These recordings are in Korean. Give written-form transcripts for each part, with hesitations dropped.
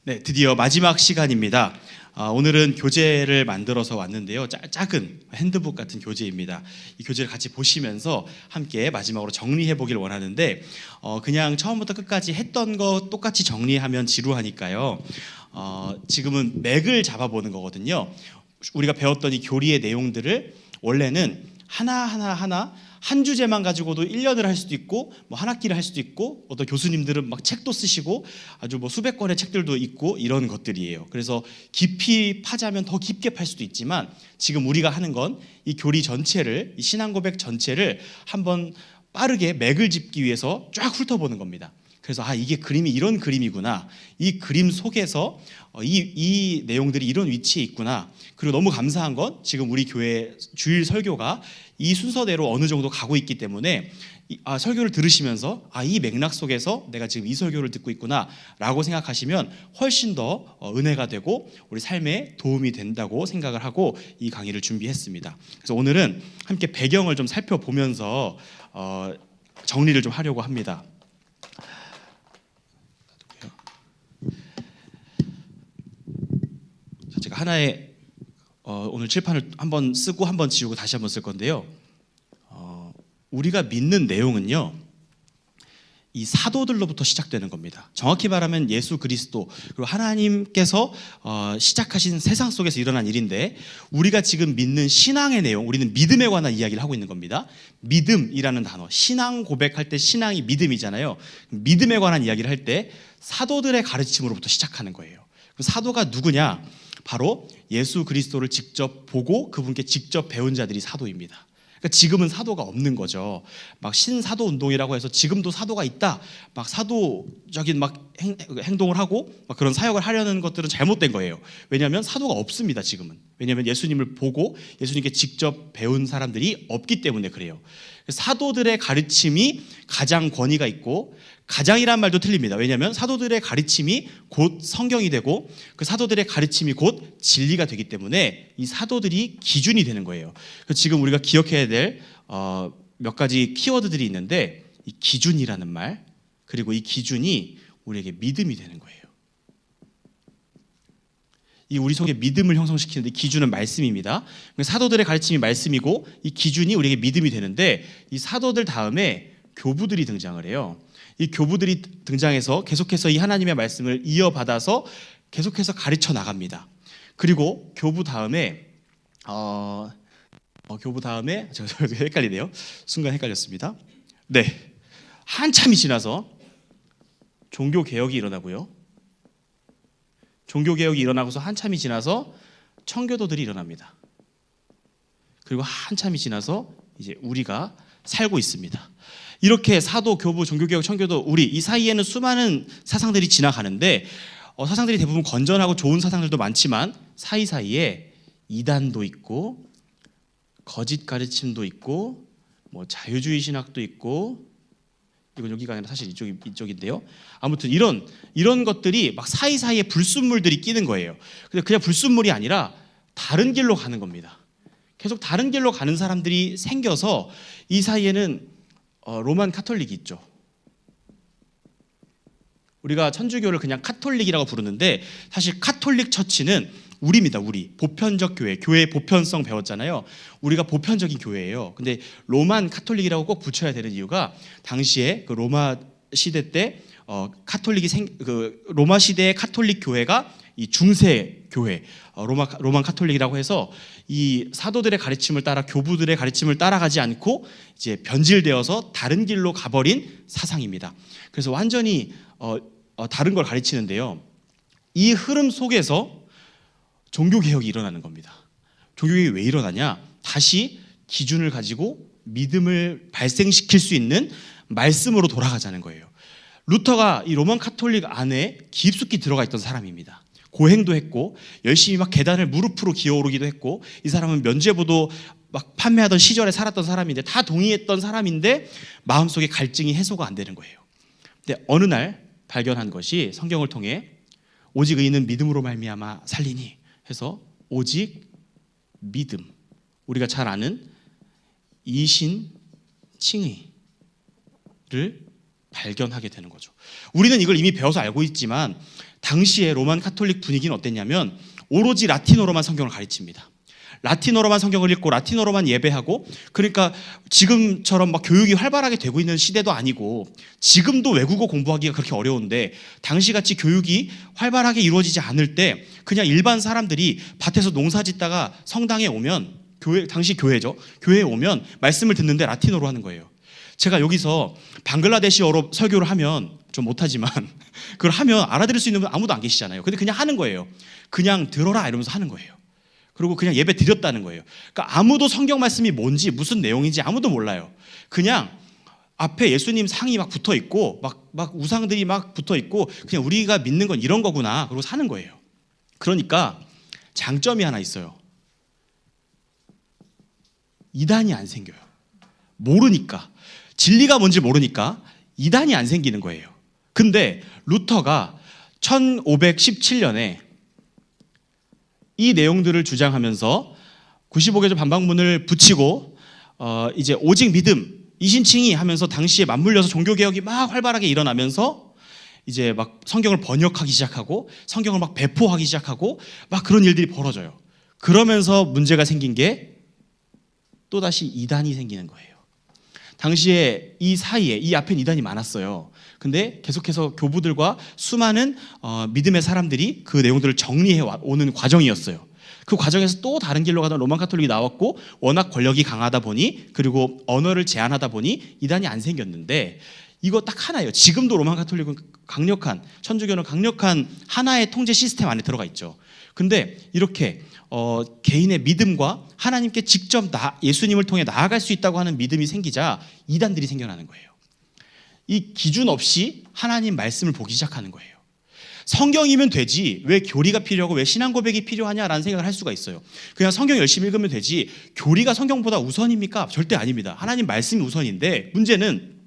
네, 드디어 마지막 시간입니다. 오늘은 교재를 만들어서 왔는데요. 작은 핸드북 같은 교재입니다. 이 교재를 같이 보시면서 함께 마지막으로 정리해 보길 원하는데 그냥 처음부터 끝까지 했던 거 똑같이 정리하면 지루하니까요. 지금은 맥을 잡아보는 거거든요. 우리가 배웠던 이 교리의 내용들을 원래는 하나 한 주제만 가지고도 1년을 할 수도 있고 한 학기를 할 수도 있고 어떤 교수님들은 막 책도 쓰시고 아주 수백 권의 책들도 있고 이런 것들이에요. 그래서 깊이 파자면 더 깊게 팔 수도 있지만 지금 우리가 하는 건 이 교리 전체를, 이 신앙 고백 전체를 한번 빠르게 맥을 짚기 위해서 쫙 훑어보는 겁니다. 그래서 이게 그림이 이런 그림이구나, 이 그림 속에서 이 내용들이 이런 위치에 있구나. 그리고 너무 감사한 건 지금 우리 교회 주일 설교가 이 순서대로 어느 정도 가고 있기 때문에 설교를 들으시면서 이 맥락 속에서 내가 지금 이 설교를 듣고 있구나 라고 생각하시면 훨씬 더 은혜가 되고 우리 삶에 도움이 된다고 생각을 하고 이 강의를 준비했습니다. 그래서 오늘은 함께 배경을 좀 살펴보면서 정리를 좀 하려고 합니다. 제가 하나의 오늘 칠판을 한번 쓰고 한번 지우고 다시 한번 쓸 건데요. 우리가 믿는 내용은요, 이 사도들로부터 시작되는 겁니다. 정확히 말하면 예수 그리스도 그리고 하나님께서 시작하신 세상 속에서 일어난 일인데, 우리가 지금 믿는 신앙의 내용, 우리는 믿음에 관한 이야기를 하고 있는 겁니다. 믿음이라는 단어, 신앙 고백할 때 신앙이 믿음이잖아요. 믿음에 관한 이야기를 할 때 사도들의 가르침으로부터 시작하는 거예요. 사도가 누구냐? 바로 예수 그리스도를 직접 보고 그분께 직접 배운 자들이 사도입니다. 그러니까 지금은 사도가 없는 거죠. 막 신사도 운동이라고 해서 지금도 사도가 있다, 막 사도적인 행동을 하고 막 그런 사역을 하려는 것들은 잘못된 거예요. 왜냐하면 사도가 없습니다. 지금은. 왜냐하면 예수님을 보고 예수님께 직접 배운 사람들이 없기 때문에 그래요. 사도들의 가르침이 가장 권위가 있고, 가장이란 말도 틀립니다. 왜냐하면 사도들의 가르침이 곧 성경이 되고 그 사도들의 가르침이 곧 진리가 되기 때문에 이 사도들이 기준이 되는 거예요. 그래서 지금 우리가 기억해야 될 몇 가지 키워드들이 있는데, 이 기준이라는 말, 그리고 이 기준이 우리에게 믿음이 되는 거예요. 이 우리 속에 믿음을 형성시키는 이 기준은 말씀입니다. 사도들의 가르침이 말씀이고 이 기준이 우리에게 믿음이 되는데, 이 사도들 다음에 교부들이 등장을 해요. 이 교부들이 등장해서 계속해서 이 하나님의 말씀을 이어받아서 계속해서 가르쳐 나갑니다. 그리고 교부 다음에 제가 헷갈리네요. 순간 헷갈렸습니다. 네, 한참이 지나서 종교 개혁이 일어나고요. 종교 개혁이 일어나고서 한참이 지나서 청교도들이 일어납니다. 그리고 한참이 지나서 이제 우리가 살고 있습니다. 이렇게 사도, 교부, 종교개혁, 청교도, 우리 이 사이에는 수많은 사상들이 지나가는데 사상들이 대부분 건전하고 좋은 사상들도 많지만 사이사이에 이단도 있고 거짓 가르침도 있고 자유주의 신학도 있고, 이건 여기가 아니라 사실 이쪽인데요. 아무튼 이런 것들이 막 사이사이에 불순물들이 끼는 거예요. 그냥 불순물이 아니라 다른 길로 가는 겁니다. 계속 다른 길로 가는 사람들이 생겨서 이 사이에는 로만 카톨릭이 있죠. 우리가 천주교를 그냥 카톨릭이라고 부르는데 사실 카톨릭 처치는 우리입니다. 우리 보편적 교회의 보편성 배웠잖아요. 우리가 보편적인 교회예요. 근데 로만 카톨릭이라고 꼭 붙여야 되는 이유가, 당시에 그 로마 시대 때 로마 시대의 카톨릭 교회가 이 중세 교회, 로만 카톨릭이라고 해서 이 사도들의 가르침을 따라, 교부들의 가르침을 따라가지 않고 이제 변질되어서 다른 길로 가버린 사상입니다. 그래서 완전히 다른 걸 가르치는데요. 이 흐름 속에서 종교개혁이 일어나는 겁니다. 종교개혁이 왜 일어나냐? 다시 기준을 가지고 믿음을 발생시킬 수 있는 말씀으로 돌아가자는 거예요. 루터가 이 로만 카톨릭 안에 깊숙이 들어가 있던 사람입니다. 고행도 했고 열심히 막 계단을 무릎으로 기어오르기도 했고, 이 사람은 면죄부도 막 판매하던 시절에 살았던 사람인데, 다 동의했던 사람인데 마음속에 갈증이 해소가 안 되는 거예요. 근데 어느 날 발견한 것이, 성경을 통해 오직 의인은 믿음으로 말미암아 살리니 해서 오직 믿음, 우리가 잘 아는 이신 칭의를 발견하게 되는 거죠. 우리는 이걸 이미 배워서 알고 있지만 당시에 로만 카톨릭 분위기는 어땠냐면 오로지 라틴어로만 성경을 가르칩니다. 라틴어로만 성경을 읽고 라틴어로만 예배하고, 그러니까 지금처럼 막 교육이 활발하게 되고 있는 시대도 아니고, 지금도 외국어 공부하기가 그렇게 어려운데 당시같이 교육이 활발하게 이루어지지 않을 때 그냥 일반 사람들이 밭에서 농사 짓다가 성당에 오면, 당시 교회죠, 교회에 오면 말씀을 듣는데 라틴어로 하는 거예요. 제가 여기서 방글라데시어로 설교를 하면 좀 못하지만 그걸 하면 알아들을 수 있는 분 아무도 안 계시잖아요. 근데 그냥 하는 거예요. 그냥 들어라 이러면서 하는 거예요. 그리고 그냥 예배 드렸다는 거예요. 그러니까 아무도 성경 말씀이 뭔지 무슨 내용인지 아무도 몰라요. 그냥 앞에 예수님 상이 막 붙어 있고 막 우상들이 막 붙어 있고 그냥 우리가 믿는 건 이런 거구나 그러고 사는 거예요. 그러니까 장점이 하나 있어요. 이단이 안 생겨요. 모르니까. 진리가 뭔지 모르니까 이단이 안 생기는 거예요. 근데 루터가 1517년에 이 내용들을 주장하면서 95개조 반박문을 붙이고 이제 오직 믿음 이신칭이 하면서 당시에 맞물려서 종교개혁이 막 활발하게 일어나면서 이제 막 성경을 번역하기 시작하고 성경을 막 배포하기 시작하고 막 그런 일들이 벌어져요. 그러면서 문제가 생긴 게 또다시 이단이 생기는 거예요. 당시에 이 사이에 이 앞엔 이단이 많았어요. 근데 계속해서 교부들과 수많은 믿음의 사람들이 그 내용들을 정리해 오는 과정이었어요. 그 과정에서 또 다른 길로 가던 로만 카톨릭이 나왔고 워낙 권력이 강하다 보니 그리고 언어를 제한하다 보니 이단이 안 생겼는데 이거 딱 하나예요. 지금도 로만 카톨릭은 강력한, 천주교는 강력한 하나의 통제 시스템 안에 들어가 있죠. 근데 이렇게 개인의 믿음과 하나님께 직접 예수님을 통해 나아갈 수 있다고 하는 믿음이 생기자 이단들이 생겨나는 거예요. 이 기준 없이 하나님 말씀을 보기 시작하는 거예요. 성경이면 되지 왜 교리가 필요하고 왜 신앙 고백이 필요하냐라는 생각을 할 수가 있어요. 그냥 성경 열심히 읽으면 되지 교리가 성경보다 우선입니까? 절대 아닙니다. 하나님 말씀이 우선인데 문제는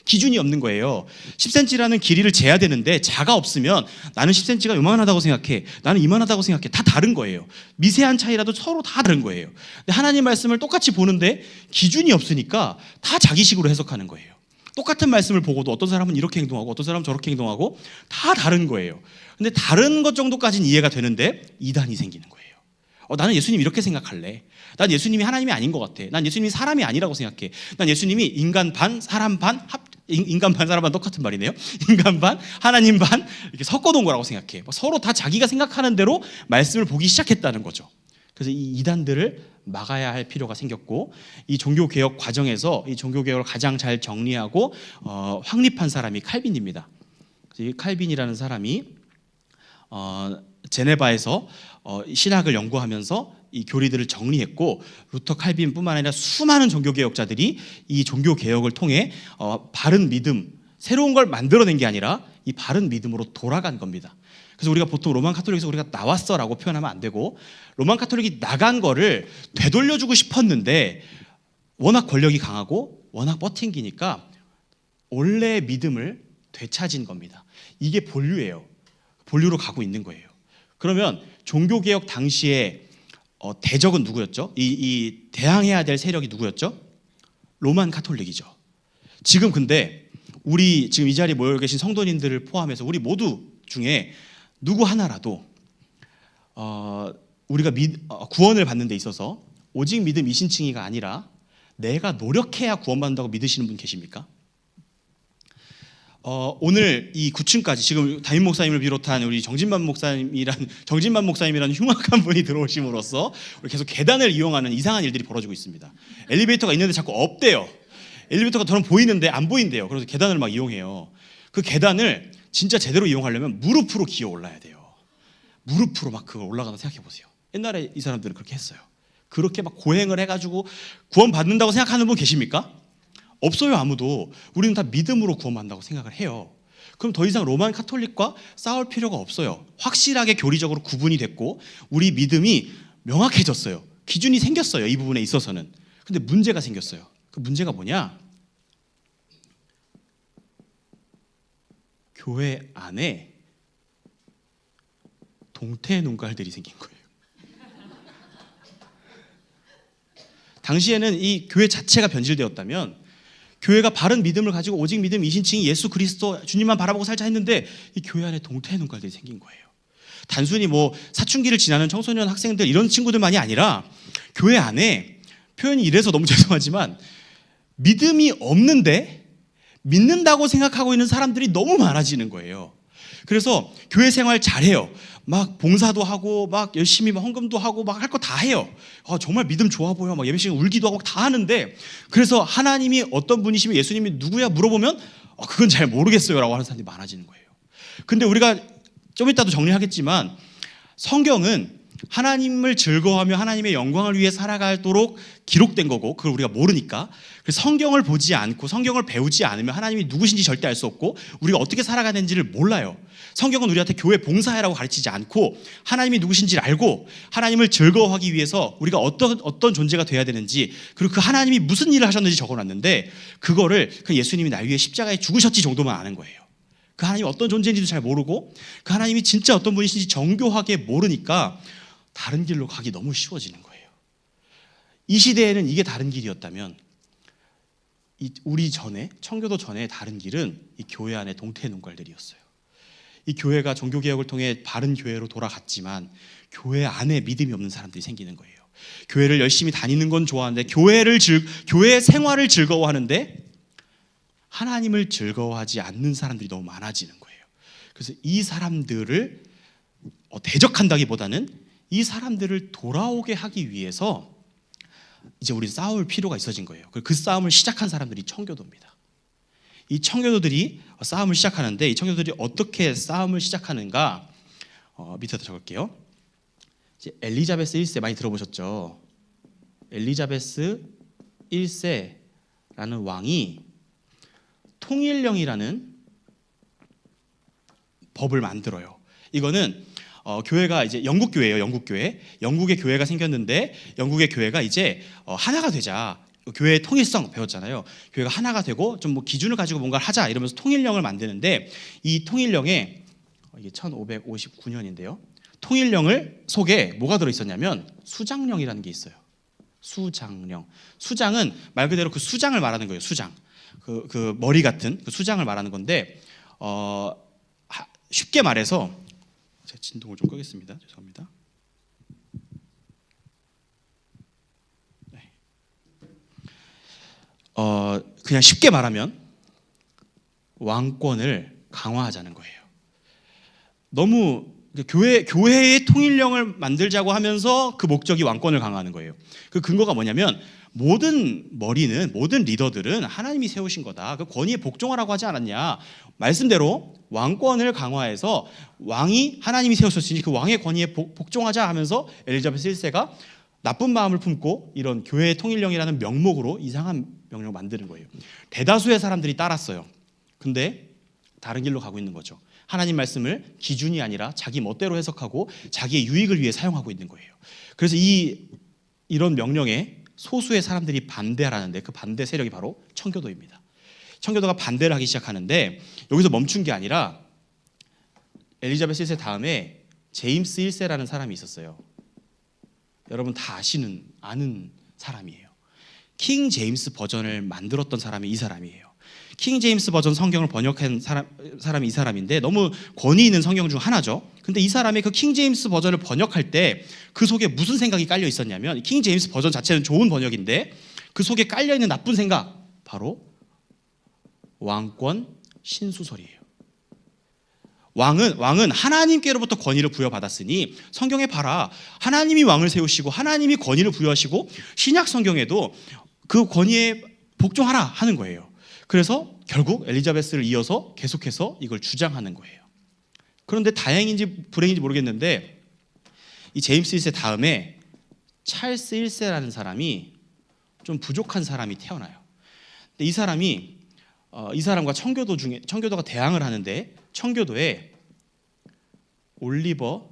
기준이 없는 거예요. 10cm라는 길이를 재야 되는데 자가 없으면 나는 10cm가 요만하다고 생각해, 나는 이만하다고 생각해. 다 다른 거예요. 미세한 차이라도 서로 다 다른 거예요. 근데 하나님 말씀을 똑같이 보는데 기준이 없으니까 다 자기식으로 해석하는 거예요. 똑같은 말씀을 보고도 어떤 사람은 이렇게 행동하고 어떤 사람은 저렇게 행동하고 다 다른 거예요. 근데 다른 것 정도까지는 이해가 되는데 이단이 생기는 거예요. 나는 예수님 이렇게 생각할래. 난 예수님이 하나님이 아닌 것 같아. 난 예수님이 사람이 아니라고 생각해. 난 예수님이 인간 반 사람 반 인간 반 사람 반 똑같은 말이네요. 인간 반 하나님 반 이렇게 섞어놓은 거라고 생각해. 서로 다 자기가 생각하는 대로 말씀을 보기 시작했다는 거죠. 그래서 이 이단들을 막아야 할 필요가 생겼고 이 종교개혁 과정에서 이 종교개혁을 가장 잘 정리하고 확립한 사람이 칼빈입니다. 이 칼빈이라는 사람이 제네바에서 신학을 연구하면서 이 교리들을 정리했고 루터 칼빈뿐만 아니라 수많은 종교개혁자들이 이 종교개혁을 통해 바른 믿음, 새로운 걸 만들어낸 게 아니라 이 바른 믿음으로 돌아간 겁니다. 그래서 우리가 보통 로만 카톨릭에서 우리가 나왔어라고 표현하면 안 되고 로만 카톨릭이 나간 거를 되돌려주고 싶었는데 워낙 권력이 강하고 워낙 버팅기니까 원래의 믿음을 되찾은 겁니다. 이게 본류예요. 본류로 가고 있는 거예요. 그러면 종교개혁 당시에 대적은 누구였죠? 이 대항해야 될 세력이 누구였죠? 로만 카톨릭이죠. 지금 근데 우리 지금 이 자리에 모여 계신 성도님들을 포함해서 우리 모두 중에 누구 하나라도 우리가 구원을 받는 데 있어서 오직 믿음 이신칭이가 아니라 내가 노력해야 구원받는다고 믿으시는 분 계십니까? 오늘 이 9층까지 지금 담임 목사님을 비롯한 우리 정진만 목사님이라는 흉악한 분이 들어오심으로써 우리 계속 계단을 이용하는 이상한 일들이 벌어지고 있습니다. 엘리베이터가 있는데 자꾸 없대요. 엘리베이터가 저는 보이는데 안 보인대요. 그래서 계단을 막 이용해요. 그 계단을 진짜 제대로 이용하려면 무릎으로 기어 올라야 돼요. 무릎으로 막 그걸 올라가는 생각해 보세요. 옛날에 이 사람들은 그렇게 했어요. 그렇게 막 고행을 해가지고 구원 받는다고 생각하는 분 계십니까? 없어요. 아무도. 우리는 다 믿음으로 구원받는다고 생각을 해요. 그럼 더 이상 로만 카톨릭과 싸울 필요가 없어요. 확실하게 교리적으로 구분이 됐고 우리 믿음이 명확해졌어요. 기준이 생겼어요. 이 부분에 있어서는. 근데 문제가 생겼어요. 그 문제가 뭐냐? 교회 안에 동태 눈깔들이 생긴 거예요. 당시에는 이 교회 자체가 변질되었다면 교회가 바른 믿음을 가지고 오직 믿음 이신칭이 예수 그리스도 주님만 바라보고 살자 했는데 이 교회 안에 동태의 눈깔들이 생긴 거예요. 단순히 뭐 사춘기를 지나는 청소년 학생들 이런 친구들만이 아니라 교회 안에, 표현이 이래서 너무 죄송하지만, 믿음이 없는데 믿는다고 생각하고 있는 사람들이 너무 많아지는 거예요. 그래서 교회 생활 잘해요. 막 봉사도 하고 막 열심히 막 헌금도 하고 막 할 거 다 해요. 정말 믿음 좋아 보여. 막 예배 시간 울기도 하고 다 하는데, 그래서 하나님이 어떤 분이시면 예수님이 누구야 물어보면 그건 잘 모르겠어요라고 하는 사람들이 많아지는 거예요. 근데 우리가 좀 이따도 정리하겠지만 성경은 하나님을 즐거워하며 하나님의 영광을 위해 살아가도록 기록된 거고, 그걸 우리가 모르니까, 그래서 성경을 보지 않고 성경을 배우지 않으면 하나님이 누구신지 절대 알 수 없고 우리가 어떻게 살아가야 되는지를 몰라요. 성경은 우리한테 교회 봉사해라고 가르치지 않고 하나님이 누구신지를 알고 하나님을 즐거워하기 위해서 우리가 어떤 존재가 돼야 되는지, 그리고 그 하나님이 무슨 일을 하셨는지 적어놨는데, 그거를 그 예수님이 날 위해 십자가에 죽으셨지 정도만 아는 거예요. 그 하나님이 어떤 존재인지도 잘 모르고 그 하나님이 진짜 어떤 분이신지 정교하게 모르니까 다른 길로 가기 너무 쉬워지는 거예요. 이 시대에는 이게 다른 길이었다면, 우리 전에, 청교도 전에 다른 길은 이 교회 안에 동태의 눈깔들이었어요. 이 교회가 종교개혁을 통해 바른 교회로 돌아갔지만 교회 안에 믿음이 없는 사람들이 생기는 거예요. 교회를 열심히 다니는 건 좋아하는데 교회 생활을 즐거워하는데 하나님을 즐거워하지 않는 사람들이 너무 많아지는 거예요. 그래서 이 사람들을 대적한다기보다는 이 사람들을 돌아오게 하기 위해서 이제 우리 싸울 필요가 있어진 거예요. 그 싸움을 시작한 사람들이 청교도입니다. 이 청교도들이 싸움을 시작하는데, 이 청교도들이 어떻게 싸움을 시작하는가, 밑에다 적을게요. 이제 엘리자베스 1세 많이 들어보셨죠? 엘리자베스 1세라는 왕이 통일령이라는 법을 만들어요. 이거는 교회가 이제 영국 교회예요. 영국 교회. 영국의 교회가 생겼는데 영국의 교회가 이제 하나가 되자. 교회의 통일성 배웠잖아요. 교회가 하나가 되고 좀 뭐 기준을 가지고 뭔가를 하자 이러면서 통일령을 만드는데, 이 통일령에 이게 1559년인데요. 통일령을 속에 뭐가 들어 있었냐면 수장령이라는 게 있어요. 수장령. 수장은 말 그대로 그 수장을 말하는 거예요. 수장. 그 머리 같은 그 수장을 말하는 건데, 쉽게 말해서 제가 진동을 좀 끄겠습니다. 죄송합니다. 네. 그냥 쉽게 말하면 왕권을 강화하자는 거예요. 너무 교회의 통일령을 만들자고 하면서 그 목적이 왕권을 강화하는 거예요. 그 근거가 뭐냐면, 모든 리더들은 하나님이 세우신 거다. 그 권위에 복종하라고 하지 않았냐. 말씀대로 왕권을 강화해서 왕이 하나님이 세우셨으니 그 왕의 권위에 복종하자 하면서 엘리자베스 1세가 나쁜 마음을 품고 이런 교회의 통일령이라는 명목으로 이상한 명령을 만드는 거예요. 대다수의 사람들이 따랐어요. 근데 다른 길로 가고 있는 거죠. 하나님 말씀을 기준이 아니라 자기 멋대로 해석하고 자기의 유익을 위해 사용하고 있는 거예요. 그래서 이런 명령에 소수의 사람들이 반대하라는데, 그 반대 세력이 바로 청교도입니다. 청교도가 반대를 하기 시작하는데, 여기서 멈춘 게 아니라 엘리자베스 1세 다음에 제임스 1세라는 사람이 있었어요. 여러분 다 아는 사람이에요. 킹 제임스 버전을 만들었던 사람이 이 사람이에요. 킹 제임스 버전 성경을 번역한 사람이 이 사람인데, 너무 권위 있는 성경 중 하나죠. 근데 이 사람이 그 킹 제임스 버전을 번역할 때 그 속에 무슨 생각이 깔려 있었냐면, 킹 제임스 버전 자체는 좋은 번역인데 그 속에 깔려 있는 나쁜 생각, 바로 왕권 신수설이에요. 왕은 하나님께로부터 권위를 부여받았으니 성경에 봐라, 하나님이 왕을 세우시고 하나님이 권위를 부여하시고 신약 성경에도 그 권위에 복종하라 하는 거예요. 그래서 결국 엘리자베스를 이어서 계속해서 이걸 주장하는 거예요. 그런데 다행인지 불행인지 모르겠는데, 이 제임스 1세 다음에 찰스 1세라는 사람이 좀 부족한 사람이 태어나요. 근데 이 사람과 청교도가 대항을 하는데, 청교도에 올리버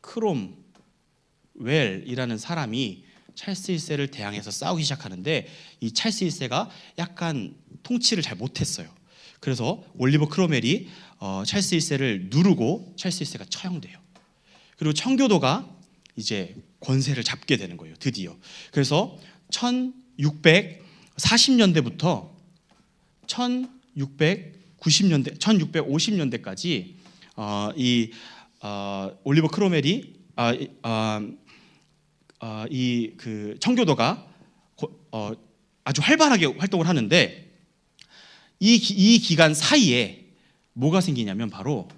크롬웰이라는 사람이 찰스 1세를 대항해서 싸우기 시작하는데, 이 찰스 1세가 약간 통치를 잘 못했어요. 그래서 올리버 크롬웰이 찰스 1세를 누르고 찰스 1세가 처형돼요. 그리고 청교도가 이제 권세를 잡게 되는 거예요. 드디어. 그래서 40년대부터 1650년대까지 올리버 크로멜이 이 그 청교도가 아주 활발하게 활동을 하는데 이 기간 사이에 뭐가 생기냐면 바로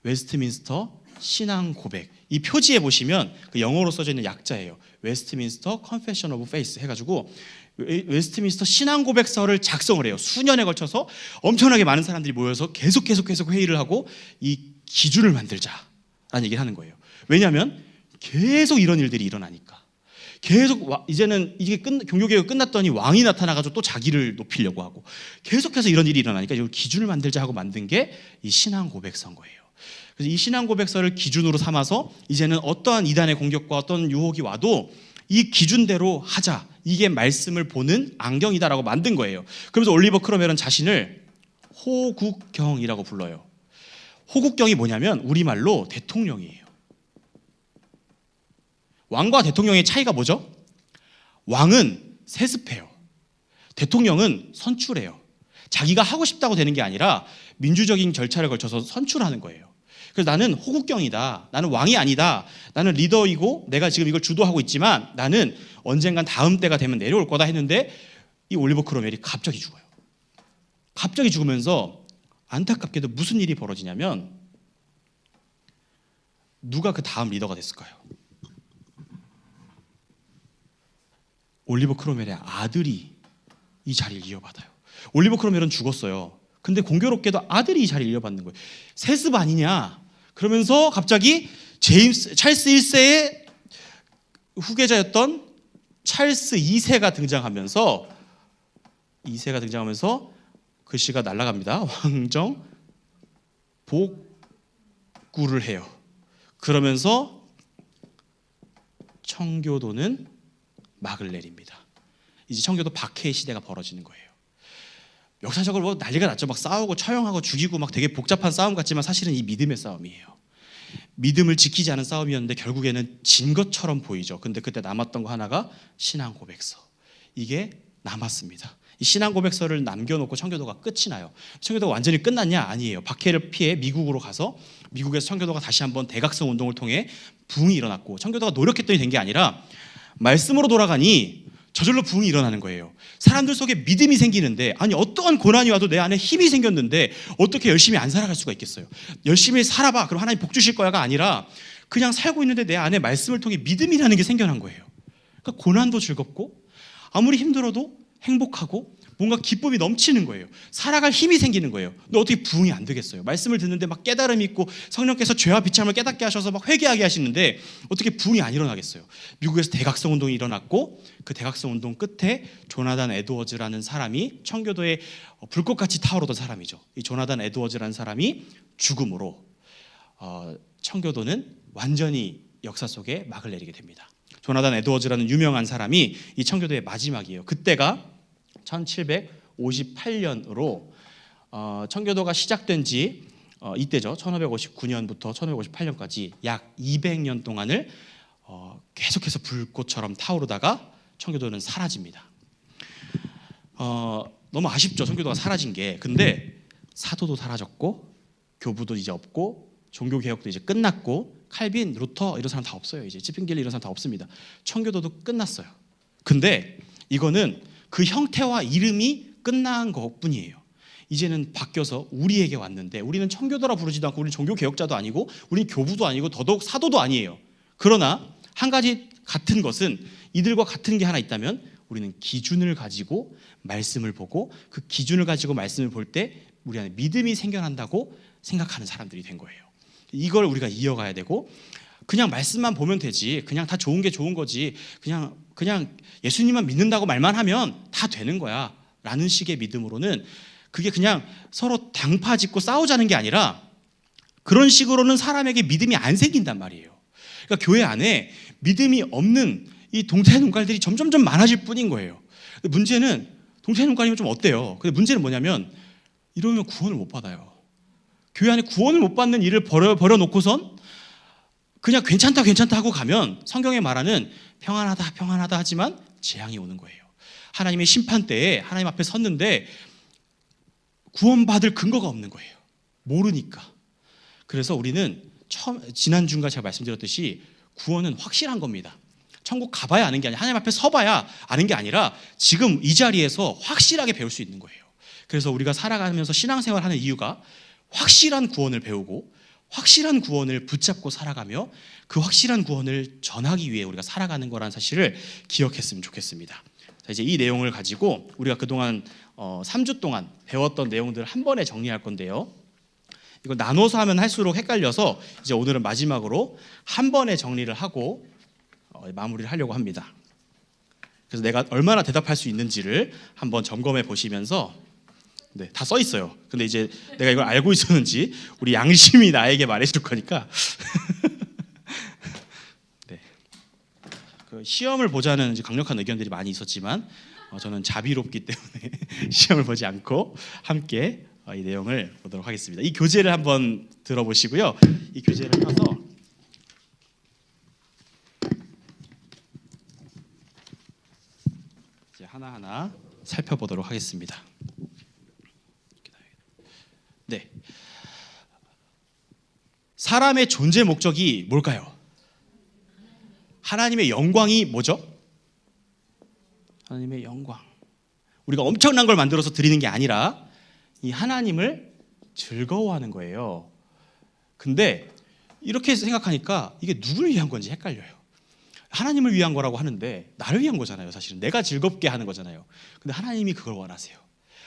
웨스트민스터 신앙 고백. 이 표지에 보시면 그 영어로 써져 있는 약자예요. 웨스트민스터 컨페션 오브 페이스 해가지고 웨스트민스터 신앙 고백서를 작성을 해요. 수년에 걸쳐서 엄청나게 많은 사람들이 모여서 계속 회의를 하고 이 기준을 만들자라는 얘기를 하는 거예요. 왜냐하면 계속 이런 일들이 일어나니까. 계속 이제는 이게 종교개혁이 끝났더니 왕이 나타나가지고 또 자기를 높이려고 하고 계속해서 이런 일이 일어나니까 이걸 기준을 만들자 하고 만든 게 이 신앙 고백서인 거예요. 그래서 이 신앙 고백서를 기준으로 삼아서 이제는 어떠한 이단의 공격과 어떤 유혹이 와도 이 기준대로 하자. 이게 말씀을 보는 안경이다라고 만든 거예요. 그러면서 올리버 크로멜은 자신을 호국경이라고 불러요. 호국경이 뭐냐면 우리말로 대통령이에요. 왕과 대통령의 차이가 뭐죠? 왕은 세습해요. 대통령은 선출해요. 자기가 하고 싶다고 되는 게 아니라 민주적인 절차를 거쳐서 선출하는 거예요. 그래서 나는 호국경이다. 나는 왕이 아니다. 나는 리더이고 내가 지금 이걸 주도하고 있지만 나는 언젠간 다음 때가 되면 내려올 거다 했는데 이 올리버 크로멜이 갑자기 죽어요. 갑자기 죽으면서 안타깝게도 무슨 일이 벌어지냐면 누가 그 다음 리더가 됐을까요? 올리버 크로멜의 아들이 이 자리를 이어받아요. 올리버 크로멜은 죽었어요. 근데 공교롭게도 아들이 이 자리를 이어받는 거예요. 세습 아니냐? 그러면서 갑자기 찰스 1세의 후계자였던 찰스 2세가 등장하면서 글씨가 날아갑니다. 왕정 복구를 해요. 그러면서 청교도는 막을 내립니다. 이제 청교도 박해의 시대가 벌어지는 거예요. 역사적으로 뭐 난리가 났죠. 막 싸우고 처형하고 죽이고 막 되게 복잡한 싸움 같지만 사실은 이 믿음의 싸움이에요. 믿음을 지키지 않은 싸움이었는데 결국에는 진 것처럼 보이죠. 근데 그때 남았던 거 하나가 신앙 고백서. 이게 남았습니다. 이 신앙 고백서를 남겨놓고 청교도가 끝이 나요. 청교도가 완전히 끝났냐? 아니에요. 박해를 피해 미국으로 가서 미국에서 청교도가 다시 한번 대각성 운동을 통해 부흥이 일어났고 청교도가 노력했더니 된 게 아니라 말씀으로 돌아가니 저절로 부흥이 일어나는 거예요. 사람들 속에 믿음이 생기는데 아니 어떠한 고난이 와도 내 안에 힘이 생겼는데 어떻게 열심히 안 살아갈 수가 있겠어요. 열심히 살아봐. 그럼 하나님 복 주실 거야가 아니라 그냥 살고 있는데 내 안에 말씀을 통해 믿음이라는 게 생겨난 거예요. 그러니까 고난도 즐겁고 아무리 힘들어도 행복하고 뭔가 기쁨이 넘치는 거예요. 살아갈 힘이 생기는 거예요. 근데 어떻게 부흥이 안 되겠어요? 말씀을 듣는데 막 깨달음이 있고 성령께서 죄와 비참을 깨닫게 하셔서 막 회개하게 하시는데 어떻게 부흥이 안 일어나겠어요? 미국에서 대각성 운동이 일어났고 그 대각성 운동 끝에 조나단 에드워즈라는 사람이 청교도에 불꽃같이 타오르던 사람이죠. 이 조나단 에드워즈라는 사람이 죽음으로 청교도는 완전히 역사 속에 막을 내리게 됩니다. 조나단 에드워즈라는 유명한 사람이 이 청교도의 마지막이에요. 그때가 1758년으로 청교도가 시작된 지 이때죠. 1559년부터 1558년까지 약 200년 동안을 계속해서 불꽃처럼 타오르다가 청교도는 사라집니다. 너무 아쉽죠. 청교도가 사라진 게. 근데 사도도 사라졌고 교부도 이제 없고 종교개혁도 이제 끝났고 칼빈, 루터 이런 사람 다 없어요. 이제 치핑길리 이런 사람 다 없습니다. 청교도도 끝났어요. 근데 이거는 그 형태와 이름이 끝난 것뿐이에요. 이제는 바뀌어서 우리에게 왔는데 우리는 청교도라 부르지도 않고 우리는 종교개혁자도 아니고 우리는 교부도 아니고 더더욱 사도도 아니에요. 그러나 한 가지 같은 것은 이들과 같은 게 하나 있다면 우리는 기준을 가지고 말씀을 보고 그 기준을 가지고 말씀을 볼 때 우리 안에 믿음이 생겨난다고 생각하는 사람들이 된 거예요. 이걸 우리가 이어가야 되고 그냥 말씀만 보면 되지. 그냥 다 좋은 게 좋은 거지. 그냥 예수님만 믿는다고 말만 하면 다 되는 거야. 라는 식의 믿음으로는 그게 그냥 서로 당파 짓고 싸우자는 게 아니라 그런 식으로는 사람에게 믿음이 안 생긴단 말이에요. 그러니까 교회 안에 믿음이 없는 이 동태 눈깔들이 점점점 많아질 뿐인 거예요. 문제는 동태 눈깔이면 좀 어때요? 근데 문제는 뭐냐면 이러면 구원을 못 받아요. 교회 안에 구원을 못 받는 일을 버려놓고선 그냥 괜찮다 하고 가면 성경에 말하는 평안하다 하지만 재앙이 오는 거예요. 하나님의 심판대에 하나님 앞에 섰는데 구원받을 근거가 없는 거예요. 모르니까. 그래서 우리는 지난주인가 제가 말씀드렸듯이 구원은 확실한 겁니다. 천국 가봐야 아는 게 아니라 하나님 앞에 서봐야 아는 게 아니라 지금 이 자리에서 확실하게 배울 수 있는 거예요. 그래서 우리가 살아가면서 신앙생활하는 이유가 확실한 구원을 배우고 확실한 구원을 붙잡고 살아가며 그 확실한 구원을 전하기 위해 우리가 살아가는 거라는 사실을 기억했으면 좋겠습니다. 자, 이제 이 내용을 가지고 우리가 그동안 3주 동안 배웠던 내용들을 한 번에 정리할 건데요. 이거 나눠서 하면 할수록 헷갈려서 이제 오늘은 마지막으로 한 번에 정리를 하고 마무리를 하려고 합니다. 그래서 내가 얼마나 대답할 수 있는지를 한번 점검해 보시면서 네, 다 써 있어요. 근데 이제 내가 이걸 알고 있었는지 우리 양심이 나에게 말해줄 거니까 네. 그 시험을 보자는 이제 강력한 의견들이 많이 있었지만 저는 자비롭기 때문에 시험을 보지 않고 함께 이 내용을 보도록 하겠습니다. 이 교재를 한번 들어보시고요. 이 교재를 펴서 이제 하나하나 살펴보도록 하겠습니다. 네, 사람의 존재 목적이 뭘까요? 하나님의 영광이 뭐죠? 하나님의 영광. 우리가 엄청난 걸 만들어서 드리는 게 아니라 이 하나님을 즐거워하는 거예요. 근데 이렇게 생각하니까 이게 누구를 위한 건지 헷갈려요. 하나님을 위한 거라고 하는데 나를 위한 거잖아요. 사실은 내가 즐겁게 하는 거잖아요. 근데 하나님이 그걸 원하세요.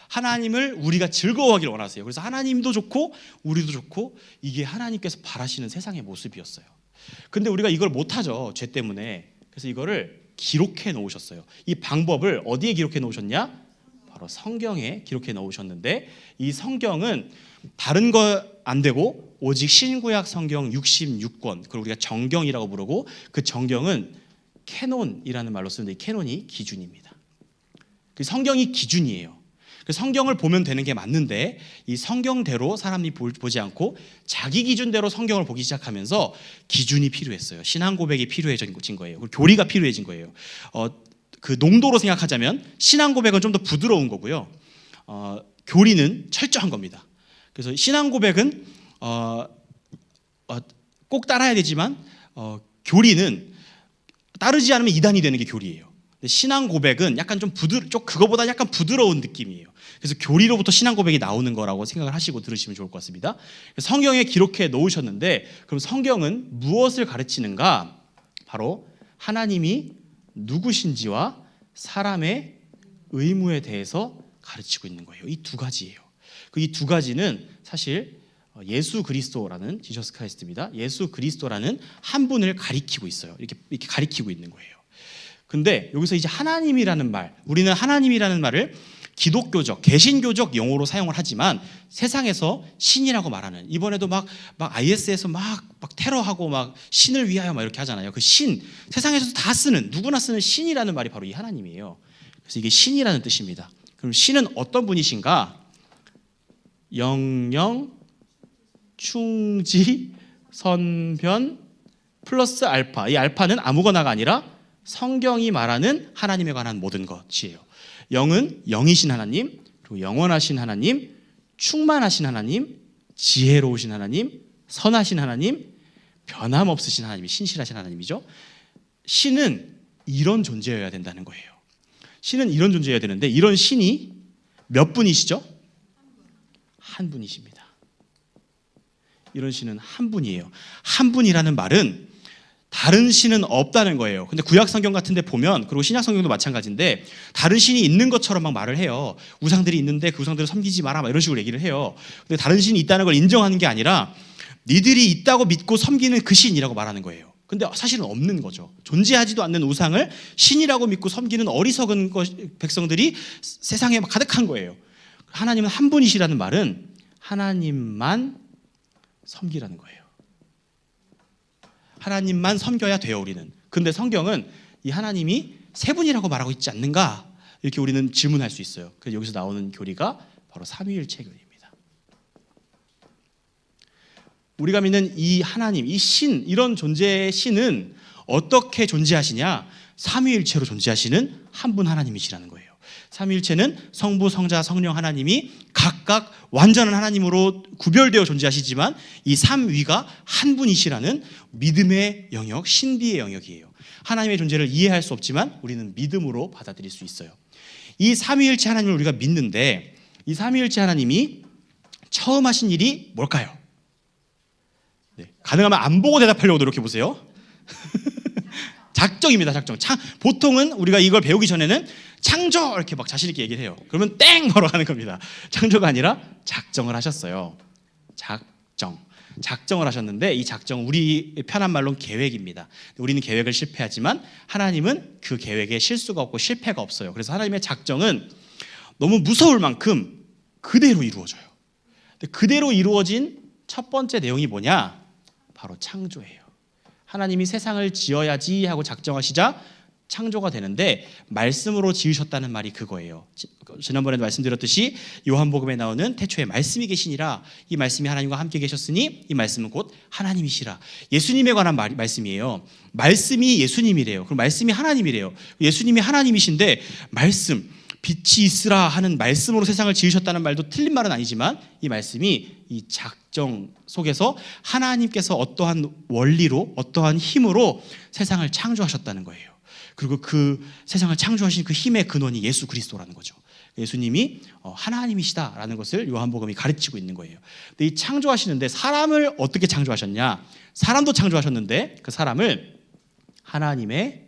하나님을 우리가 즐거워하기를 원하세요. 그래서 하나님도 좋고 우리도 좋고 이게 하나님께서 바라시는 세상의 모습이었어요. 근데 우리가 이걸 못하죠. 죄 때문에. 그래서 이거를 기록해 놓으셨어요. 이 방법을 어디에 기록해 놓으셨냐? 바로 성경에 기록해 놓으셨는데 이 성경은 다른 거 안 되고 오직 신구약 성경 66권, 그걸 우리가 정경이라고 부르고 그 정경은 캐논이라는 말로 쓰는데 이 캐논이 기준입니다. 그 성경이 기준이에요. 그 성경을 보면 되는 게 맞는데 이 성경대로 사람이 보지 않고 자기 기준대로 성경을 보기 시작하면서 기준이 필요했어요. 신앙 고백이 필요해진 거예요. 그리고 교리가 필요해진 거예요. 그 농도로 생각하자면 신앙 고백은 좀 더 부드러운 거고요. 교리는 철저한 겁니다. 그래서 신앙 고백은 꼭 따라야 되지만 교리는 따르지 않으면 이단이 되는 게 교리예요. 근데 신앙 고백은 약간 좀 그거보다 약간 부드러운 느낌이에요. 그래서 교리로부터 신앙 고백이 나오는 거라고 생각을 하시고 들으시면 좋을 것 같습니다. 성경에 기록해 놓으셨는데 그럼 성경은 무엇을 가르치는가? 바로 하나님이 누구신지와 사람의 의무에 대해서 가르치고 있는 거예요. 이 두 가지예요. 그 이 두 가지는 사실 예수 그리스도라는 지저스 크라이스트입니다. 예수 그리스도라는 한 분을 가리키고 있어요. 이렇게 가리키고 있는 거예요. 근데 여기서 이제 하나님이라는 말, 우리는 하나님이라는 말을 기독교적, 개신교적 용어로 사용을 하지만 세상에서 신이라고 말하는, 이번에도 막 IS에서 막 테러하고 막 신을 위하여 막 이렇게 하잖아요. 그 신, 세상에서도 다 쓰는, 누구나 쓰는 신이라는 말이 바로 이 하나님이에요. 그래서 이게 신이라는 뜻입니다. 그럼 신은 어떤 분이신가? 영영, 충지, 선변, 플러스 알파. 이 알파는 아무거나가 아니라 성경이 말하는 하나님에 관한 모든 것이에요. 영은 영이신 하나님, 그리고 영원하신 하나님, 충만하신 하나님, 지혜로우신 하나님, 선하신 하나님, 변함없으신 하나님이 신실하신 하나님이죠. 신은 이런 존재여야 된다는 거예요. 신은 이런 존재여야 되는데 이런 신이 몇 분이시죠? 한 분이십니다. 이런 신은 한 분이에요. 한 분이라는 말은 다른 신은 없다는 거예요. 근데 구약 성경 같은 데 보면, 그리고 신약 성경도 마찬가지인데 다른 신이 있는 것처럼 막 말을 해요. 우상들이 있는데 그 우상들을 섬기지 마라 막 이런 식으로 얘기를 해요. 근데 다른 신이 있다는 걸 인정하는 게 아니라 니들이 있다고 믿고 섬기는 그 신이라고 말하는 거예요. 근데 사실은 없는 거죠. 존재하지도 않는 우상을 신이라고 믿고 섬기는 어리석은 백성들이 세상에 가득한 거예요. 하나님은 한 분이시라는 말은 하나님만 섬기라는 거예요. 하나님만 섬겨야 돼요, 우리는. 근데 성경은 이 하나님이 세 분이라고 말하고 있지 않는가? 이렇게 우리는 질문할 수 있어요. 그래서 여기서 나오는 교리가 바로 삼위일체 교리입니다. 우리가 믿는 이 하나님, 이 신, 이런 존재의 신은 어떻게 존재하시냐? 삼위일체로 존재하시는 한 분 하나님이시라는 거예요. 삼위일체는 성부, 성자, 성령 하나님이 각각 완전한 하나님으로 구별되어 존재하시지만 이 삼위가 한 분이시라는 믿음의 영역, 신비의 영역이에요. 하나님의 존재를 이해할 수 없지만 우리는 믿음으로 받아들일 수 있어요. 이 삼위일체 하나님을 우리가 믿는데 이 삼위일체 하나님이 처음 하신 일이 뭘까요? 네, 가능하면 안 보고 대답하려고 노력해 보세요. 작정입니다. 작정. 보통은 우리가 이걸 배우기 전에는 창조 이렇게 막 자신 있게 얘기를 해요. 그러면 땡 바로 하는 겁니다. 창조가 아니라 작정을 하셨어요. 작정을 하셨는데 이 작정, 우리 편한 말로는 계획입니다. 우리는 계획을 실패하지만 하나님은 그 계획에 실수가 없고 실패가 없어요. 그래서 하나님의 작정은 너무 무서울 만큼 그대로 이루어져요. 근데 그대로 이루어진 첫 번째 내용이 뭐냐? 바로 창조예요. 하나님이 세상을 지어야지 하고 작정하시자 창조가 되는데 말씀으로 지으셨다는 말이 그거예요. 지난번에도 말씀드렸듯이 요한복음에 나오는 태초에 말씀이 계시니라, 이 말씀이 하나님과 함께 계셨으니 이 말씀은 곧 하나님이시라. 예수님에 관한 말씀이에요. 말씀이 예수님이래요. 그럼 말씀이 하나님이래요. 예수님이 하나님이신데 말씀, 빛이 있으라 하는 말씀으로 세상을 지으셨다는 말도 틀린 말은 아니지만 이 말씀이 이 작정 속에서 하나님께서 어떠한 원리로 어떠한 힘으로 세상을 창조하셨다는 거예요. 그리고 그 세상을 창조하신 그 힘의 근원이 예수 그리스도라는 거죠. 예수님이 하나님이시다라는 것을 요한복음이 가르치고 있는 거예요. 근데 이 창조하시는데 사람을 어떻게 창조하셨냐? 사람도 창조하셨는데 그 사람을 하나님의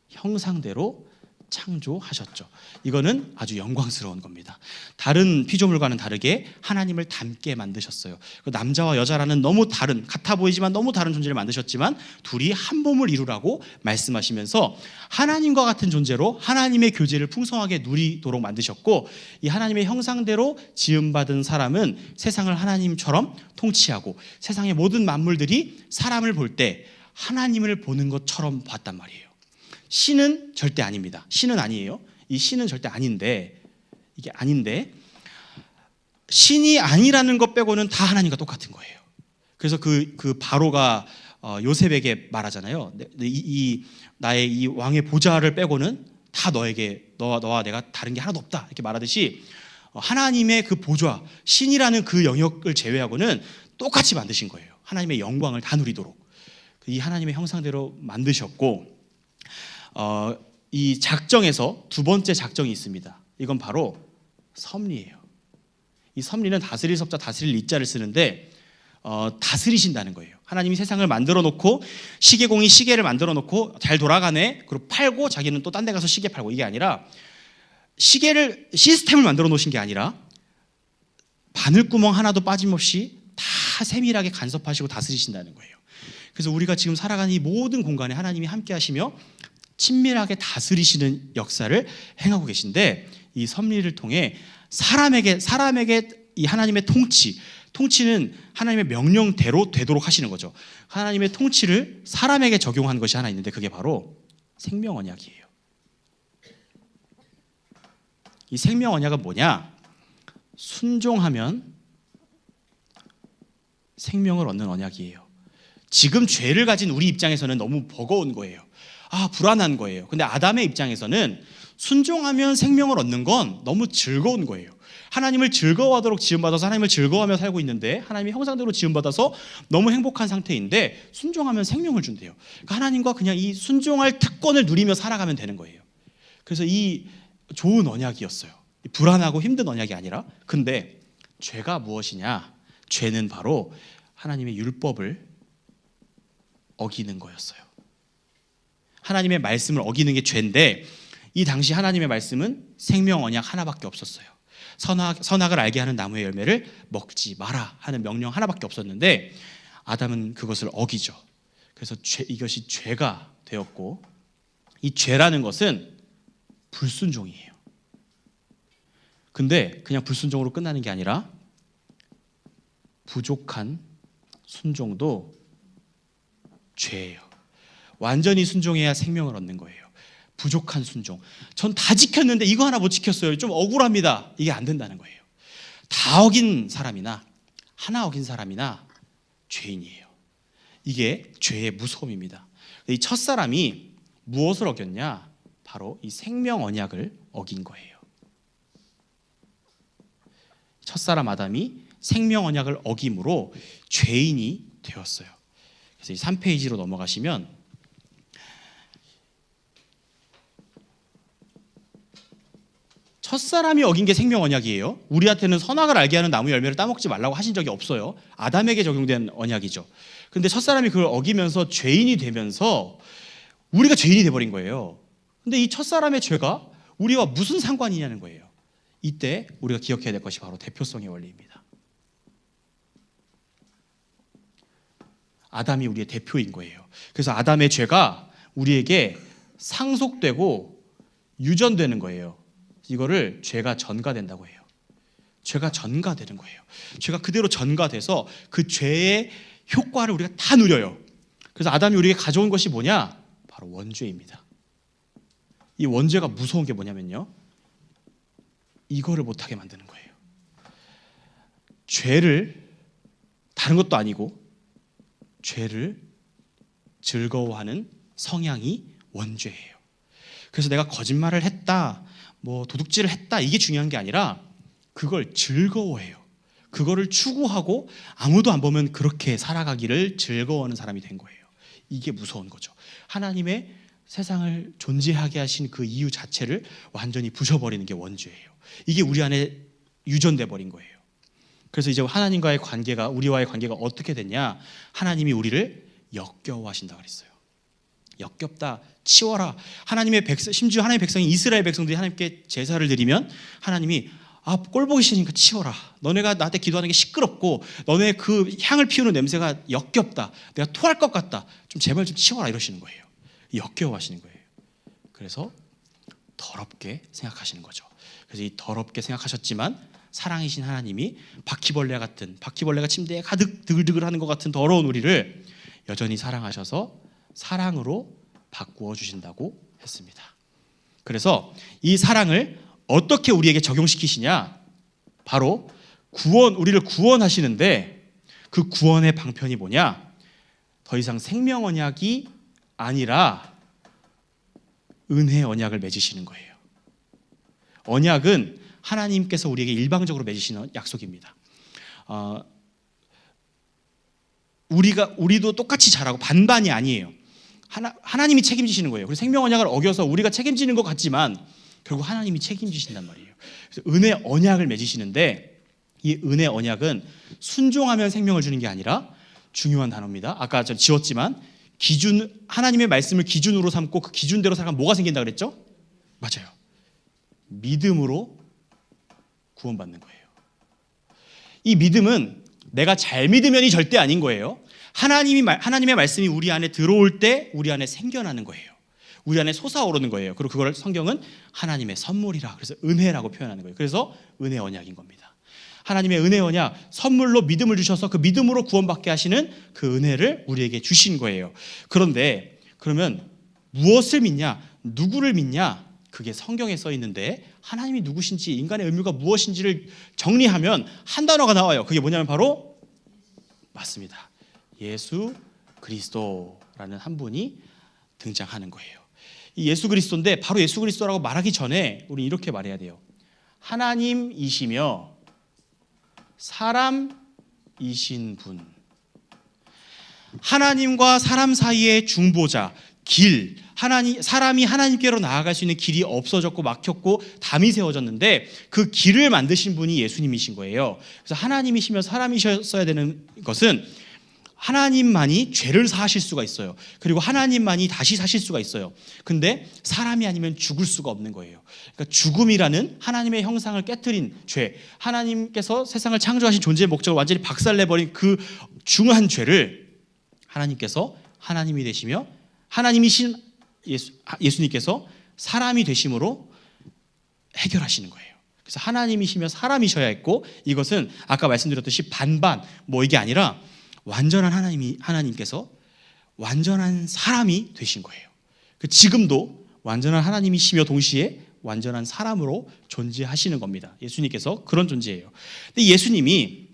형상대로 창조하셨죠. 이거는 아주 영광스러운 겁니다. 다른 피조물과는 다르게 하나님을 닮게 만드셨어요. 남자와 여자라는 너무 다른, 같아 보이지만 너무 다른 존재를 만드셨지만 둘이 한 몸을 이루라고 말씀하시면서 하나님과 같은 존재로 하나님의 교제를 풍성하게 누리도록 만드셨고, 이 하나님의 형상대로 지음받은 사람은 세상을 하나님처럼 통치하고 세상의 모든 만물들이 사람을 볼 때 하나님을 보는 것처럼 봤단 말이에요. 신은 절대 아닙니다. 신은 아니에요. 이 신은 절대 아닌데, 이게 아닌데 신이 아니라는 것 빼고는 다 하나님과 똑같은 거예요. 그래서 그 바로가 요셉에게 말하잖아요. 나의 이 왕의 보좌를 빼고는 다 너와 내가 다른 게 하나도 없다 이렇게 말하듯이 하나님의 그 보좌, 신이라는 그 영역을 제외하고는 똑같이 만드신 거예요. 하나님의 영광을 다 누리도록 이 하나님의 형상대로 만드셨고, 이 작정에서 두 번째 작정이 있습니다. 이건 바로 섭리예요. 이 섭리는 다스릴 섭자 다스릴 이자를 쓰는데 다스리신다는 거예요. 하나님이 세상을 만들어 놓고 시계공이 시계를 만들어 놓고 잘 돌아가네, 그리고 팔고 자기는 또 딴 데 가서 시계 팔고, 이게 아니라 시계를 시스템을 만들어 놓으신 게 아니라 바늘구멍 하나도 빠짐없이 다 세밀하게 간섭하시고 다스리신다는 거예요. 그래서 우리가 지금 살아가는 이 모든 공간에 하나님이 함께 하시며 친밀하게 다스리시는 역사를 행하고 계신데, 이 섭리를 통해 사람에게 이 하나님의 통치는 하나님의 명령대로 되도록 하시는 거죠. 하나님의 통치를 사람에게 적용한 것이 하나 있는데 그게 바로 생명 언약이에요. 이 생명 언약은 뭐냐? 순종하면 생명을 얻는 언약이에요. 지금 죄를 가진 우리 입장에서는 너무 버거운 거예요. 불안한 거예요. 근데 아담의 입장에서는 순종하면 생명을 얻는 건 너무 즐거운 거예요. 하나님을 즐거워하도록 지음받아서 하나님을 즐거워하며 살고 있는데, 하나님의 형상대로 지음받아서 너무 행복한 상태인데 순종하면 생명을 준대요. 그러니까 하나님과 그냥 이 순종할 특권을 누리며 살아가면 되는 거예요. 그래서 이 좋은 언약이었어요. 불안하고 힘든 언약이 아니라. 근데 죄가 무엇이냐? 죄는 바로 하나님의 율법을 어기는 거였어요. 하나님의 말씀을 어기는 게 죄인데, 이 당시 하나님의 말씀은 생명 언약 하나밖에 없었어요. 선악을 알게 하는 나무의 열매를 먹지 마라 하는 명령 하나밖에 없었는데 아담은 그것을 어기죠. 그래서 이것이 죄가 되었고, 이 죄라는 것은 불순종이에요. 근데 그냥 불순종으로 끝나는 게 아니라 부족한 순종도 죄예요. 완전히 순종해야 생명을 얻는 거예요. 부족한 순종. 전 다 지켰는데 이거 하나 못 지켰어요. 좀 억울합니다. 이게 안 된다는 거예요. 다 어긴 사람이나 하나 어긴 사람이나 죄인이에요. 이게 죄의 무서움입니다. 이 첫사람이 무엇을 어겼냐? 바로 이 생명 언약을 어긴 거예요. 첫사람 아담이 생명 언약을 어김으로 죄인이 되었어요. 그래서 이 3페이지로 넘어가시면 첫사람이 어긴 게 생명 언약이에요. 우리한테는 선악을 알게 하는 나무 열매를 따먹지 말라고 하신 적이 없어요. 아담에게 적용된 언약이죠. 그런데 첫사람이 그걸 어기면서 죄인이 되면서 우리가 죄인이 돼버린 거예요. 근데 이 첫사람의 죄가 우리와 무슨 상관이냐는 거예요. 이때 우리가 기억해야 될 것이 바로 대표성의 원리입니다. 아담이 우리의 대표인 거예요. 그래서 아담의 죄가 우리에게 상속되고 유전되는 거예요. 이거를 죄가 전가된다고 해요. 죄가 전가되는 거예요. 죄가 그대로 전가돼서 그 죄의 효과를 우리가 다 누려요. 그래서 아담이 우리에게 가져온 것이 뭐냐? 바로 원죄입니다. 이 원죄가 무서운 게 뭐냐면요, 이거를 못하게 만드는 거예요. 죄를, 다른 것도 아니고 죄를 즐거워하는 성향이 원죄예요. 그래서 내가 거짓말을 했다, 뭐 도둑질을 했다, 이게 중요한 게 아니라 그걸 즐거워해요. 그거를 추구하고 아무도 안 보면 그렇게 살아가기를 즐거워하는 사람이 된 거예요. 이게 무서운 거죠. 하나님의 세상을 존재하게 하신 그 이유 자체를 완전히 부셔버리는 게 원죄예요. 이게 우리 안에 유전돼 버린 거예요. 그래서 이제 하나님과의 관계가, 우리와의 관계가 어떻게 됐냐? 하나님이 우리를 역겨워하신다 그랬어요. 역겹다, 치워라. 하나님의 백성, 심지어 하나님의 백성이, 이스라엘 백성들이 하나님께 제사를 드리면 하나님이 꼴 보기 싫으니까 치워라. 너네가 나한테 기도하는 게 시끄럽고 너네 그 향을 피우는 냄새가 역겹다, 내가 토할 것 같다, 좀 제발 좀 치워라, 이러시는 거예요. 역겨워하시는 거예요. 그래서 더럽게 생각하시는 거죠. 그래서 이 더럽게 생각하셨지만 사랑이신 하나님이 바퀴벌레가 침대에 가득 드글드글하는 것 같은 더러운 우리를 여전히 사랑하셔서 사랑으로 바꾸어 주신다고 했습니다. 그래서 이 사랑을 어떻게 우리에게 적용시키시냐? 바로 우리를 구원하시는데 그 구원의 방편이 뭐냐? 더 이상 생명 언약이 아니라 은혜 언약을 맺으시는 거예요. 언약은 하나님께서 우리에게 일방적으로 맺으시는 약속입니다. 우리도 똑같이 잘하고 반반이 아니에요. 하나님이 책임지시는 거예요. 그래서 생명 언약을 어겨서 우리가 책임지는 것 같지만 결국 하나님이 책임지신단 말이에요. 그래서 은혜 언약을 맺으시는데 이 은혜 언약은 순종하면 생명을 주는 게 아니라, 중요한 단어입니다. 아까 저 지웠지만, 하나님의 말씀을 기준으로 삼고 그 기준대로 살아가면 뭐가 생긴다 그랬죠? 맞아요. 믿음으로 구원받는 거예요. 이 믿음은 내가 잘 믿으면이 절대 아닌 거예요. 하나님의 말씀이 우리 안에 들어올 때 우리 안에 생겨나는 거예요. 우리 안에 솟아오르는 거예요. 그리고 그걸 성경은 하나님의 선물이라, 그래서 은혜라고 표현하는 거예요. 그래서 은혜 언약인 겁니다. 하나님의 은혜 언약, 선물로 믿음을 주셔서 그 믿음으로 구원받게 하시는 그 은혜를 우리에게 주신 거예요. 그런데 그러면 무엇을 믿냐? 누구를 믿냐? 그게 성경에 써 있는데 하나님이 누구신지, 인간의 의무가 무엇인지를 정리하면 한 단어가 나와요. 그게 뭐냐면 바로, 맞습니다, 예수 그리스도라는 한 분이 등장하는 거예요. 이 예수 그리스도인데, 바로 예수 그리스도라고 말하기 전에 우리 이렇게 말해야 돼요. 하나님이시며 사람이신 분, 하나님과 사람 사이의 중보자, 사람이 하나님께로 나아갈 수 있는 길이 없어졌고 막혔고 담이 세워졌는데 그 길을 만드신 분이 예수님이신 거예요. 그래서 하나님이시며 사람이셨어야 되는 것은 하나님만이 죄를 사하실 수가 있어요. 그리고 하나님만이 다시 사실 수가 있어요. 근데 사람이 아니면 죽을 수가 없는 거예요. 그러니까 죽음이라는 하나님의 형상을 깨트린 죄, 하나님께서 세상을 창조하신 존재의 목적을 완전히 박살내버린 그 중한 죄를 하나님께서 하나님이 되시며 하나님이신 예수님께서 사람이 되심으로 해결하시는 거예요. 그래서 하나님이시며 사람이셔야 했고, 이것은 아까 말씀드렸듯이 반반 이게 아니라 완전한 하나님께서 완전한 사람이 되신 거예요. 지금도 완전한 하나님이시며 동시에 완전한 사람으로 존재하시는 겁니다. 예수님께서 그런 존재예요. 근데 예수님이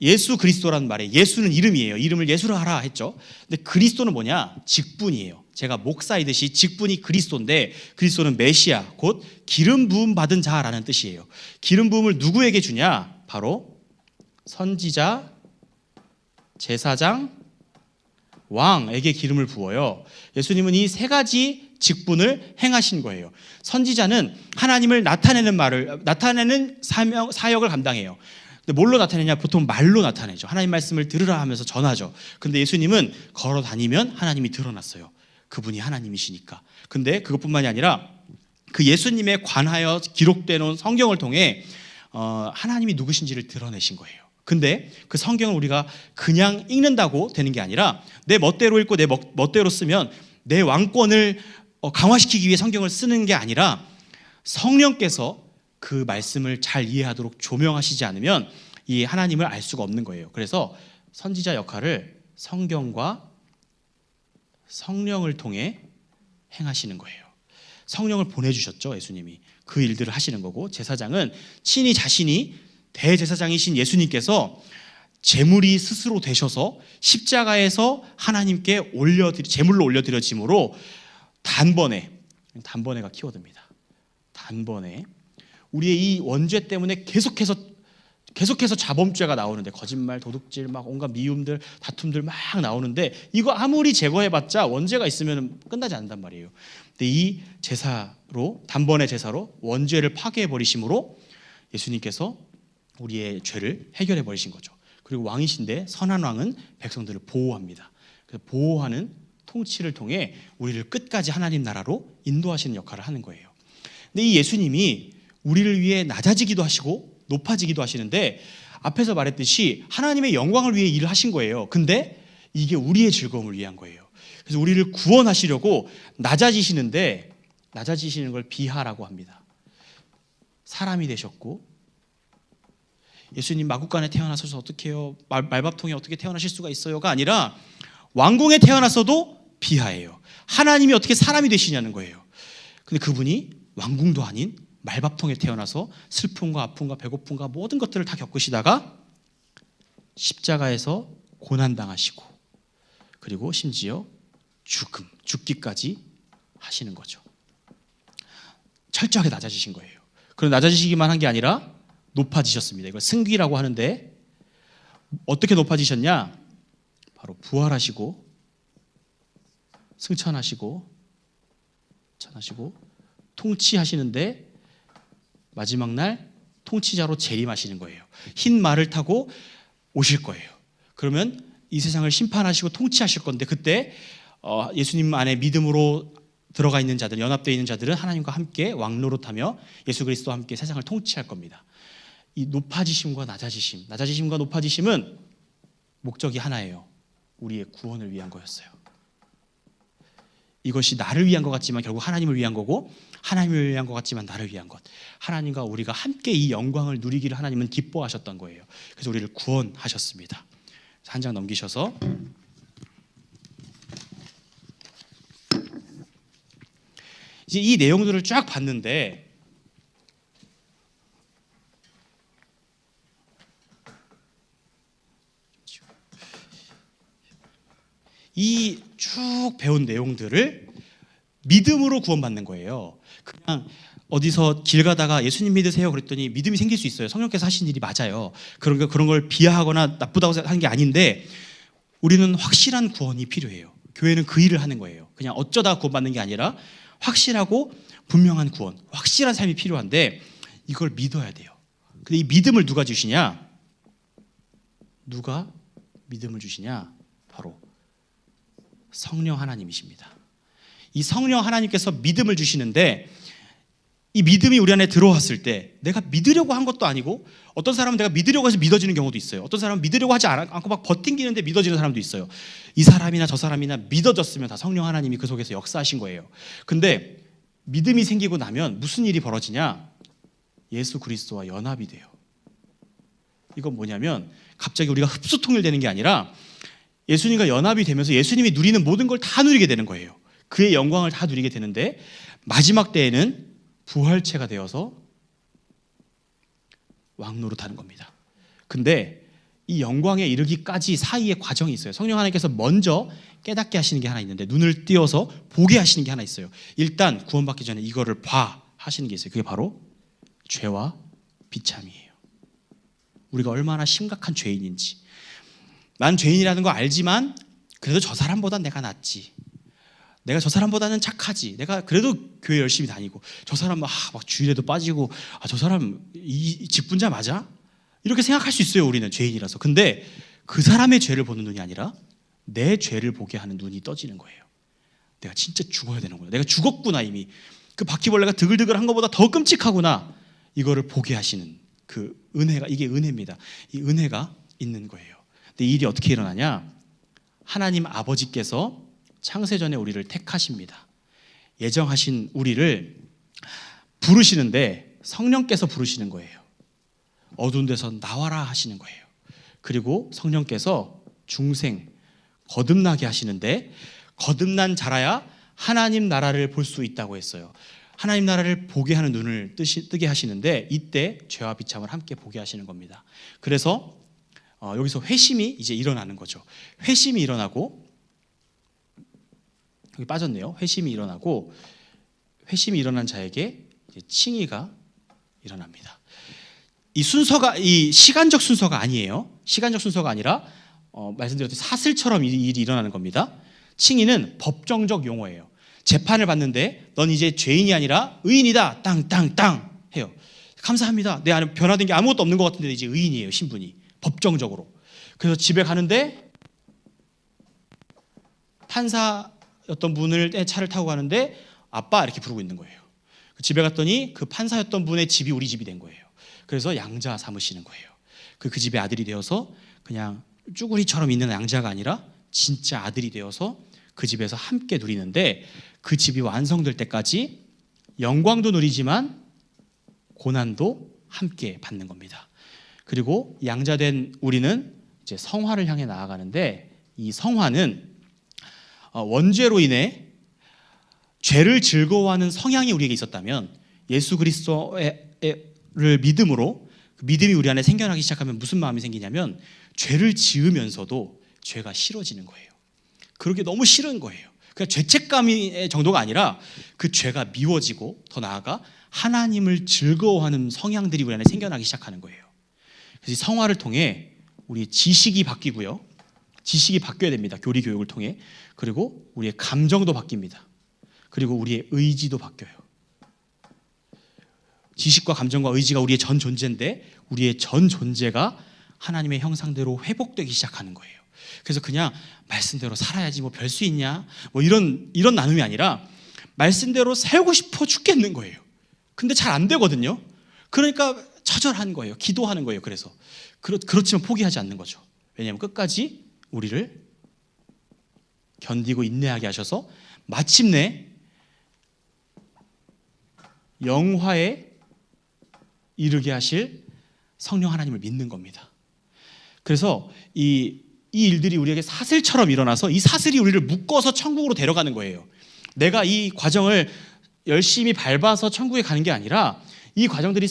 예수 그리스도라는 말에, 예수는 이름이에요. 이름을 예수로 하라 했죠. 근데 그리스도는 뭐냐? 직분이에요. 제가 목사이듯이 직분이 그리스도인데 그리스도는 메시아 곧 기름 부음 받은 자라는 뜻이에요. 기름 부음을 누구에게 주냐? 바로 선지자, 제사장, 왕에게 기름을 부어요. 예수님은 이 세 가지 직분을 행하신 거예요. 선지자는 하나님을 나타내는 사역을 감당해요. 근데 뭘로 나타내냐? 보통 말로 나타내죠. 하나님 말씀을 들으라 하면서 전하죠. 근데 예수님은 걸어 다니면 하나님이 드러났어요. 그분이 하나님이시니까. 근데 그것뿐만이 아니라 그 예수님에 관하여 기록되어 놓은 성경을 통해 하나님이 누구신지를 드러내신 거예요. 근데 그 성경을 우리가 그냥 읽는다고 되는 게 아니라 내 멋대로 읽고 내 멋대로 쓰면 내 왕권을 강화시키기 위해 성경을 쓰는 게 아니라 성령께서 그 말씀을 잘 이해하도록 조명하시지 않으면 이 하나님을 알 수가 없는 거예요. 그래서 선지자 역할을 성경과 성령을 통해 행하시는 거예요. 성령을 보내주셨죠, 예수님이. 그 일들을 하시는 거고, 제사장은 친히 자신이 대제사장이신 예수님께서 제물이 스스로 되셔서 십자가에서 하나님께 제물로 올려드려짐으로 단번에가 키워드입니다. 단번에 우리의 이 원죄 때문에 계속해서 자범죄가 나오는데, 거짓말, 도둑질, 막 온갖 미움들, 다툼들 막 나오는데, 이거 아무리 제거해봤자 원죄가 있으면 끝나지 않는단 말이에요. 근데 이 제사로, 단번의 제사로 원죄를 파괴해 버리심으로 예수님께서 우리의 죄를 해결해 버리신 거죠. 그리고 왕이신데 선한 왕은 백성들을 보호합니다. 그래서 보호하는 통치를 통해 우리를 끝까지 하나님 나라로 인도하시는 역할을 하는 거예요. 근데 이 예수님이 우리를 위해 낮아지기도 하시고 높아지기도 하시는데, 앞에서 말했듯이 하나님의 영광을 위해 일을 하신 거예요. 근데 이게 우리의 즐거움을 위한 거예요. 그래서 우리를 구원하시려고 낮아지시는 걸 비하라고 합니다. 사람이 되셨고, 예수님 마구간에 태어나셔서 어떻게 해요? 말밥통에 어떻게 태어나실 수가 있어요가 아니라 왕궁에 태어났어도 비하예요. 하나님이 어떻게 사람이 되시냐는 거예요. 근데 그분이 왕궁도 아닌 말밥통에 태어나서 슬픔과 아픔과 배고픔과 모든 것들을 다 겪으시다가 십자가에서 고난당하시고, 그리고 심지어 죽기까지 하시는 거죠. 철저하게 낮아지신 거예요. 그럼 낮아지시기만 한 게 아니라 높아지셨습니다. 이걸 승귀라고 하는데, 어떻게 높아지셨냐? 바로 부활하시고 승천하시고 통치하시는데, 마지막 날 통치자로 재림하시는 거예요. 흰 말을 타고 오실 거예요. 그러면 이 세상을 심판하시고 통치하실 건데, 그때 예수님 안에 믿음으로 들어가 있는 자들, 연합되어 있는 자들은 하나님과 함께 왕노릇하며 예수 그리스도와 함께 세상을 통치할 겁니다. 이 높아지심과 낮아지심과 높아지심은 목적이 하나예요. 우리의 구원을 위한 거였어요. 이것이 나를 위한 것 같지만 결국 하나님을 위한 거고, 하나님을 위한 것 같지만 나를 위한 것, 하나님과 우리가 함께 이 영광을 누리기를 하나님은 기뻐하셨던 거예요. 그래서 우리를 구원하셨습니다. 한 장 넘기셔서 이제 이 내용들을 쫙 봤는데, 이 쭉 배운 내용들을 믿음으로 구원받는 거예요. 그냥 어디서 길 가다가 예수님 믿으세요 그랬더니 믿음이 생길 수 있어요. 성령께서 하신 일이 맞아요. 그런 걸 비하하거나 나쁘다고 하는 게 아닌데, 우리는 확실한 구원이 필요해요. 교회는 그 일을 하는 거예요. 그냥 어쩌다 구원받는 게 아니라 확실하고 분명한 구원, 확실한 삶이 필요한데, 이걸 믿어야 돼요. 근데 이 믿음을 누가 주시냐? 바로 성령 하나님이십니다. 이 성령 하나님께서 믿음을 주시는데, 이 믿음이 우리 안에 들어왔을 때 내가 믿으려고 한 것도 아니고, 어떤 사람은 내가 믿으려고 해서 믿어지는 경우도 있어요. 어떤 사람은 믿으려고 하지 않고 막 버팅기는데 믿어지는 사람도 있어요. 이 사람이나 저 사람이나 믿어졌으면 다 성령 하나님이 그 속에서 역사하신 거예요. 근데 믿음이 생기고 나면 무슨 일이 벌어지냐? 예수 그리스도와 연합이 돼요. 이건 뭐냐면, 갑자기 우리가 흡수통일되는 게 아니라 예수님과 연합이 되면서 예수님이 누리는 모든 걸 다 누리게 되는 거예요. 그의 영광을 다 누리게 되는데, 마지막 때에는 부활체가 되어서 왕노릇하는 겁니다. 근데 이 영광에 이르기까지 사이에 과정이 있어요. 성령 하나님께서 먼저 깨닫게 하시는 게 하나 있는데, 눈을 띄어서 보게 하시는 게 하나 있어요. 일단 구원받기 전에 이거를 봐 하시는 게 있어요. 그게 바로 죄와 비참이에요. 우리가 얼마나 심각한 죄인인지. 난 죄인이라는 거 알지만 그래도 저 사람보단 내가 낫지. 내가 저 사람보다는 착하지. 내가 그래도 교회 열심히 다니고, 저 사람 막 주일에도 빠지고, 저 사람 이 직분자 맞아? 이렇게 생각할 수 있어요. 우리는 죄인이라서. 근데 그 사람의 죄를 보는 눈이 아니라 내 죄를 보게 하는 눈이 떠지는 거예요. 내가 진짜 죽어야 되는구나. 내가 죽었구나 이미. 그 바퀴벌레가 드글드글한 것보다 더 끔찍하구나. 이거를 보게 하시는 그 은혜가, 이게 은혜입니다. 이 은혜가 있는 거예요. 근데 이 일이 어떻게 일어나냐? 하나님 아버지께서 창세전에 우리를 택하십니다. 예정하신 우리를 부르시는데 성령께서 부르시는 거예요. 어두운 데서 나와라 하시는 거예요. 그리고 성령께서 중생, 거듭나게 하시는데, 거듭난 자라야 하나님 나라를 볼 수 있다고 했어요. 하나님 나라를 보게 하는 눈을 뜨게 하시는데, 이때 죄와 비참을 함께 보게 하시는 겁니다. 그래서 여기서 회심이 이제 일어나는 거죠. 회심이 일어나고, 여기 빠졌네요. 회심이 일어나고, 회심이 일어난 자에게 이제 칭의가 일어납니다. 이 순서가, 이 시간적 순서가 아니에요. 시간적 순서가 아니라 말씀드렸듯이 사슬처럼 일이 일어나는 겁니다. 칭의는 법정적 용어예요. 재판을 받는데 넌 이제 죄인이 아니라 의인이다. 땅땅땅 해요. 감사합니다. 내 안에 변화된 게 아무것도 없는 것 같은데 이제 의인이에요. 신분이 법정적으로. 그래서 집에 가는데 판사였던 분을 차를 타고 가는데 아빠 이렇게 부르고 있는 거예요. 집에 갔더니 그 판사였던 분의 집이 우리 집이 된 거예요. 그래서 양자 삼으시는 거예요. 그 집의 아들이 되어서 그냥 쭈구리처럼 있는 양자가 아니라 진짜 아들이 되어서 그 집에서 함께 누리는데, 그 집이 완성될 때까지 영광도 누리지만 고난도 함께 받는 겁니다. 그리고 양자된 우리는 이제 성화를 향해 나아가는데, 이 성화는 원죄로 인해 죄를 즐거워하는 성향이 우리에게 있었다면, 예수 그리스도를 믿음으로 그 믿음이 우리 안에 생겨나기 시작하면 무슨 마음이 생기냐면, 죄를 지으면서도 죄가 싫어지는 거예요. 그러게 너무 싫은 거예요. 그냥 죄책감의 정도가 아니라 그 죄가 미워지고, 더 나아가 하나님을 즐거워하는 성향들이 우리 안에 생겨나기 시작하는 거예요. 그래서 이 성화를 통해 우리 지식이 바뀌고요. 지식이 바뀌어야 됩니다. 교리 교육을 통해. 그리고 우리의 감정도 바뀝니다. 그리고 우리의 의지도 바뀌어요. 지식과 감정과 의지가 우리의 전 존재인데, 우리의 전 존재가 하나님의 형상대로 회복되기 시작하는 거예요. 그래서 그냥 말씀대로 살아야지 뭐 별 수 있냐 뭐 이런 나눔이 아니라, 말씀대로 살고 싶어 죽겠는 거예요. 근데 잘 안 되거든요. 그러니까 처절한 거예요. 기도하는 거예요. 그래서 그렇지만 포기하지 않는 거죠. 왜냐하면 끝까지 우리를 견디고 인내하게 하셔서 마침내 영화에 이르게 하실 성령 하나님을 믿는 겁니다. 그래서 이 일들이 우리에게 사슬처럼 일어나서, 이 사슬이 우리를 묶어서 천국으로 데려가는 거예요. 내가 이 과정을 열심히 밟아서 천국에 가는 게 아니라, 이 과정들이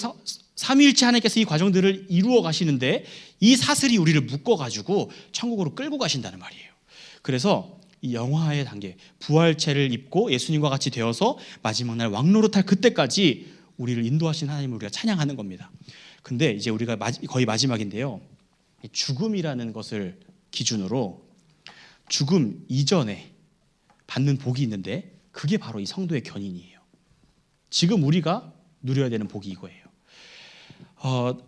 삼위일체 하나님께서 이 과정들을 이루어 가시는데, 이 사슬이 우리를 묶어가지고 천국으로 끌고 가신다는 말이에요. 그래서 이 영화의 단계, 부활체를 입고 예수님과 같이 되어서 마지막 날 왕노릇할 그때까지 우리를 인도하신 하나님을 우리가 찬양하는 겁니다. 근데 이제 우리가 거의 마지막인데요, 죽음이라는 것을 기준으로 죽음 이전에 받는 복이 있는데, 그게 바로 이 성도의 견인이에요. 지금 우리가 누려야 되는 복이 이거예요.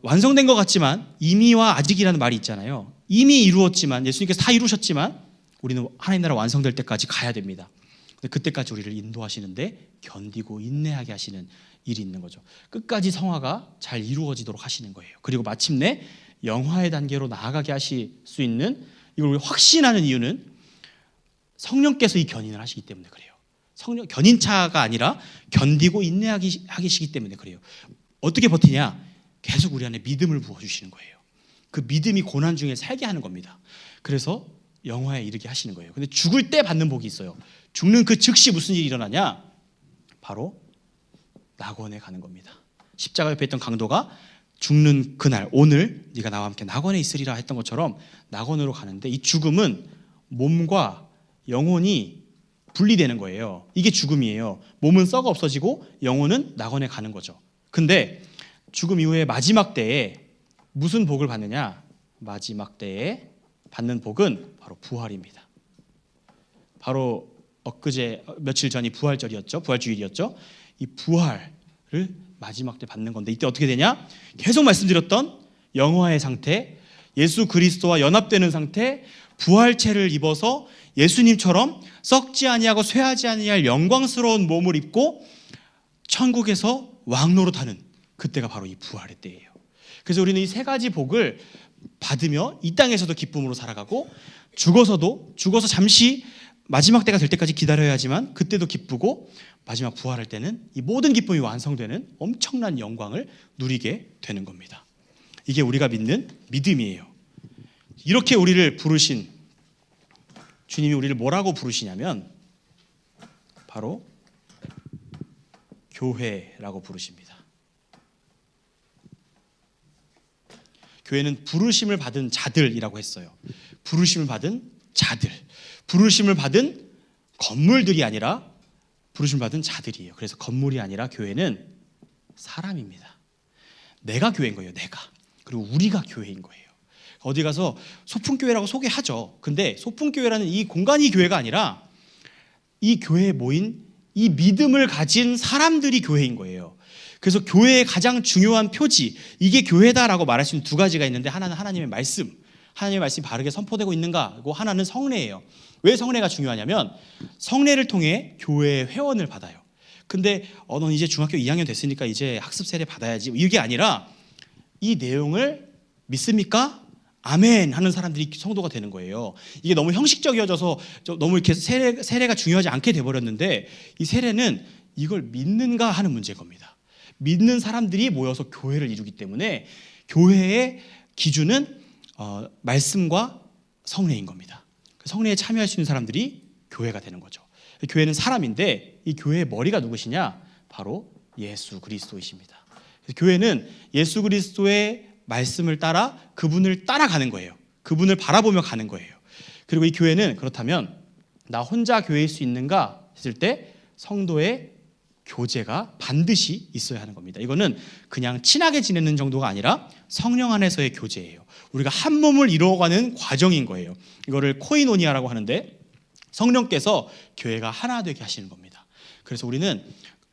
완성된 것 같지만 이미와 아직이라는 말이 있잖아요. 이미 이루었지만, 예수님께서 다 이루셨지만 우리는 하나님 나라 완성될 때까지 가야 됩니다. 근데 그때까지 우리를 인도하시는데 견디고 인내하게 하시는 일이 있는 거죠. 끝까지 성화가 잘 이루어지도록 하시는 거예요. 그리고 마침내 영화의 단계로 나아가게 하실 수 있는, 이걸 확신하는 이유는 성령께서 이 견인을 하시기 때문에 그래요. 성령 견인차가 아니라 견디고 인내하기 하시기 때문에 그래요. 어떻게 버티냐? 계속 우리 안에 믿음을 부어주시는 거예요. 그 믿음이 고난 중에 살게 하는 겁니다. 그래서 영화에 이르게 하시는 거예요. 근데 죽을 때 받는 복이 있어요. 죽는 그 즉시 무슨 일이 일어나냐? 바로 낙원에 가는 겁니다. 십자가 옆에 있던 강도가 죽는 그날 오늘 네가 나와 함께 낙원에 있으리라 했던 것처럼 낙원으로 가는데, 이 죽음은 몸과 영혼이 분리되는 거예요. 이게 죽음이에요. 몸은 썩어 없어지고 영혼은 낙원에 가는 거죠. 근데 죽음 이후에 마지막 때에 무슨 복을 받느냐? 마지막 때에 받는 복은 바로 부활입니다. 바로 엊그제 며칠 전이 부활절이었죠. 부활주일이었죠. 이 부활을 마지막 때 받는 건데, 이때 어떻게 되냐? 계속 말씀드렸던 영화의 상태, 예수 그리스도와 연합되는 상태, 부활체를 입어서 예수님처럼 썩지 아니하고 쇠하지 아니할 영광스러운 몸을 입고 천국에서 왕노릇하는 그때가 바로 이 부활의 때예요. 그래서 우리는 이 세 가지 복을 받으며 이 땅에서도 기쁨으로 살아가고, 죽어서 잠시 마지막 때가 될 때까지 기다려야 하지만 그때도 기쁘고, 마지막 부활할 때는 이 모든 기쁨이 완성되는 엄청난 영광을 누리게 되는 겁니다. 이게 우리가 믿는 믿음이에요. 이렇게 우리를 부르신 주님이 우리를 뭐라고 부르시냐면 바로 교회라고 부르십니다. 교회는 부르심을 받은 자들이라고 했어요. 부르심을 받은 자들, 부르심을 받은 건물들이 아니라 부르심을 받은 자들이에요. 그래서 건물이 아니라 교회는 사람입니다. 내가 교회인 거예요. 내가. 그리고 우리가 교회인 거예요. 어디 가서 소풍교회라고 소개하죠. 근데 소풍교회라는 이 공간이 교회가 아니라 이 교회에 모인 이 믿음을 가진 사람들이 교회인 거예요. 그래서 교회의 가장 중요한 표지, 이게 교회다라고 말할 수 있는 두 가지가 있는데, 하나는 하나님의 말씀, 하나님의 말씀이 바르게 선포되고 있는가, 그리고 하나는 성례예요. 왜 성례가 중요하냐면 성례를 통해 교회의 회원을 받아요. 근데 넌 이제 중학교 2학년 됐으니까 이제 학습 세례 받아야지, 이게 아니라 이 내용을 믿습니까? 아멘 하는 사람들이 성도가 되는 거예요. 이게 너무 형식적이어져서 너무 이렇게 세례가 중요하지 않게 돼버렸는데, 이 세례는 이걸 믿는가 하는 문제인 겁니다. 믿는 사람들이 모여서 교회를 이루기 때문에 교회의 기준은 말씀과 성례인 겁니다. 성례에 참여할 수 있는 사람들이 교회가 되는 거죠. 교회는 사람인데 이 교회의 머리가 누구시냐? 바로 예수 그리스도이십니다. 그래서 교회는 예수 그리스도의 말씀을 따라 그분을 따라가는 거예요. 그분을 바라보며 가는 거예요. 그리고 이 교회는 그렇다면 나 혼자 교회일 수 있는가 했을 때 성도의 교제가 반드시 있어야 하는 겁니다. 이거는 그냥 친하게 지내는 정도가 아니라 성령 안에서의 교제예요. 우리가 한 몸을 이루어가는 과정인 거예요. 이거를 코이노니아라고 하는데, 성령께서 교회가 하나 되게 하시는 겁니다. 그래서 우리는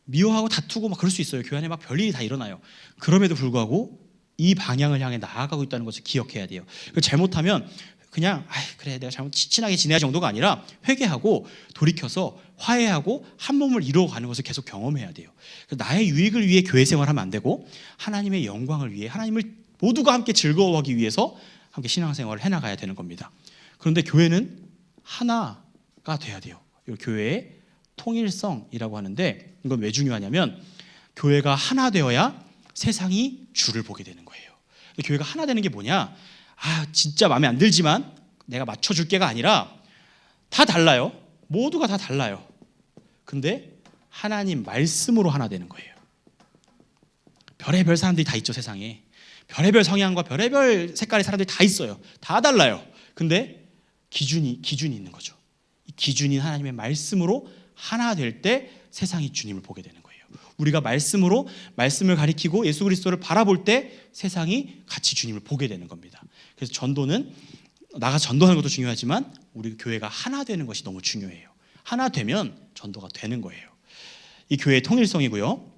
미워하고 다투고 막 그럴 수 있어요. 교회 안에 막 별일이 다 일어나요. 그럼에도 불구하고 이 방향을 향해 나아가고 있다는 것을 기억해야 돼요. 잘못하면 그냥 그래 내가 잘못 친하게 지내야 정도가 아니라 회개하고 돌이켜서 화해하고 한 몸을 이루어가는 것을 계속 경험해야 돼요. 나의 유익을 위해 교회 생활하면 안 되고 하나님의 영광을 위해, 하나님을 모두가 함께 즐거워하기 위해서 함께 신앙생활을 해나가야 되는 겁니다. 그런데 교회는 하나가 돼야 돼요. 이 교회의 통일성이라고 하는데, 이건 왜 중요하냐면 교회가 하나 되어야 세상이 주를 보게 되는 거예요. 교회가 하나 되는 게 뭐냐? 진짜 마음에 안 들지만 내가 맞춰줄 게가 아니라 다 달라요. 모두가 다 달라요. 근데 하나님 말씀으로 하나 되는 거예요. 별의별 사람들이 다 있죠, 세상에. 별의별 성향과 별의별 색깔의 사람들이 다 있어요. 다 달라요. 근데 기준이 있는 거죠. 이 기준인 하나님의 말씀으로 하나 될 때 세상이 주님을 보게 되는 거예요. 우리가 말씀을 가리키고 예수 그리스도를 바라볼 때 세상이 같이 주님을 보게 되는 겁니다. 그래서 전도는 나가 전도하는 것도 중요하지만 우리 교회가 하나 되는 것이 너무 중요해요. 하나 되면 전도가 되는 거예요. 이 교회의 통일성이고요.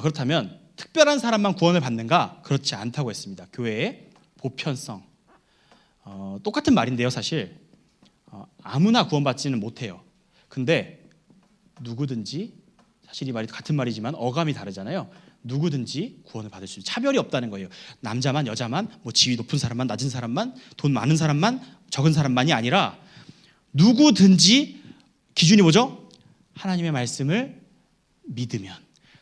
그렇다면 특별한 사람만 구원을 받는가? 그렇지 않다고 했습니다. 교회의 보편성. 똑같은 말인데요, 사실 아무나 구원받지는 못해요. 근데 누구든지, 사실 이 말이 같은 말이지만 어감이 다르잖아요. 누구든지 구원을 받을 수 있는, 차별이 없다는 거예요. 남자만 여자만, 지위 높은 사람만 낮은 사람만, 돈 많은 사람만 적은 사람만이 아니라 누구든지, 기준이 뭐죠? 하나님의 말씀을 믿으면,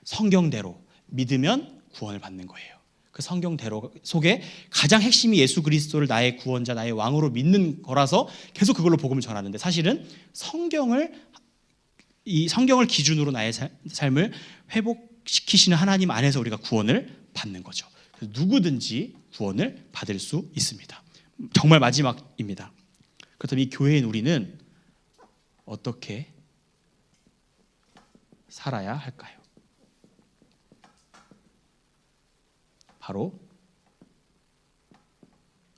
성경대로 믿으면 구원을 받는 거예요. 그 성경대로 속에 가장 핵심이 예수 그리스도를 나의 구원자, 나의 왕으로 믿는 거라서 계속 그걸로 복음을 전하는데, 사실은 이 성경을 기준으로 나의 삶을 회복시키시는 하나님 안에서 우리가 구원을 받는 거죠. 그래서 누구든지 구원을 받을 수 있습니다. 정말 마지막입니다. 그렇다면 이 교회인 우리는 어떻게 살아야 할까요? 바로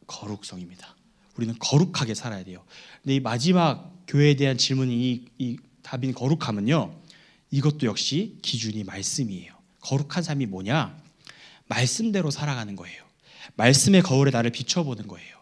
거룩성입니다. 우리는 거룩하게 살아야 돼요. 근데 이 마지막 교회에 대한 질문이 이 답인 거룩함은요, 이것도 역시 기준이 말씀이에요. 거룩한 삶이 뭐냐? 말씀대로 살아가는 거예요. 말씀의 거울에 나를 비춰보는 거예요.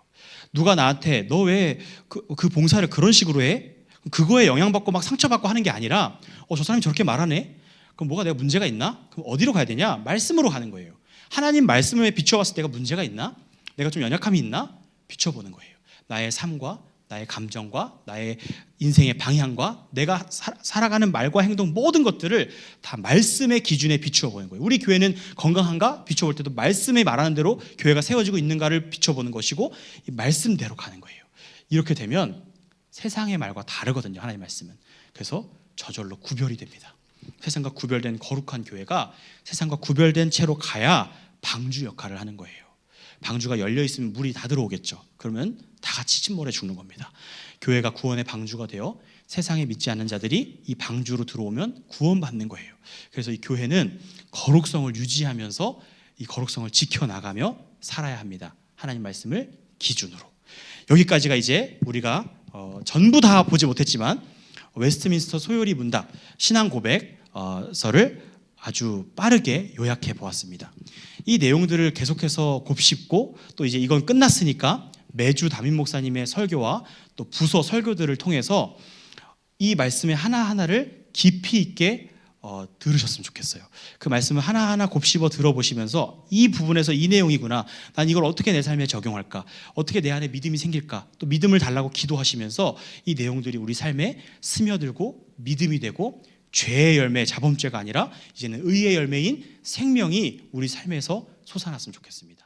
누가 나한테 너 왜 그 봉사를 그런 식으로 해? 그거에 영향받고 막 상처받고 하는 게 아니라 저 사람이 저렇게 말하네? 그럼 뭐가 내가 문제가 있나? 그럼 어디로 가야 되냐? 말씀으로 가는 거예요. 하나님 말씀에 비춰봤을 때 내가 문제가 있나? 내가 좀 연약함이 있나? 비춰보는 거예요. 나의 삶과 나의 감정과 나의 인생의 방향과 내가 살아가는 말과 행동 모든 것들을 다 말씀의 기준에 비추어 보는 거예요. 우리 교회는 건강한가? 비춰볼 때도 말씀이 말하는 대로 교회가 세워지고 있는가를 비춰보는 것이고 이 말씀대로 가는 거예요. 이렇게 되면 세상의 말과 다르거든요. 하나님의 말씀은. 그래서 저절로 구별이 됩니다. 세상과 구별된 거룩한 교회가 세상과 구별된 채로 가야 방주 역할을 하는 거예요. 방주가 열려 있으면 물이 다 들어오겠죠. 그러면 다 같이 침몰해 죽는 겁니다. 교회가 구원의 방주가 되어 세상에 믿지 않는 자들이 이 방주로 들어오면 구원받는 거예요. 그래서 이 교회는 거룩성을 유지하면서 이 거룩성을 지켜나가며 살아야 합니다. 하나님 말씀을 기준으로. 여기까지가 이제 우리가 전부 다 보지 못했지만 웨스트민스터 소요리 문답 신앙 고백서를 아주 빠르게 요약해 보았습니다. 이 내용들을 계속해서 곱씹고 또 이제 이건 끝났으니까 매주 담임 목사님의 설교와 또 부서 설교들을 통해서 이 말씀의 하나하나를 깊이 있게 들으셨으면 좋겠어요. 그 말씀을 하나하나 곱씹어 들어보시면서 이 부분에서 이 내용이구나, 난 이걸 어떻게 내 삶에 적용할까, 어떻게 내 안에 믿음이 생길까, 또 믿음을 달라고 기도하시면서 이 내용들이 우리 삶에 스며들고 믿음이 되고 죄의 열매, 자범죄가 아니라 이제는 의의 열매인 생명이 우리 삶에서 솟아났으면 좋겠습니다.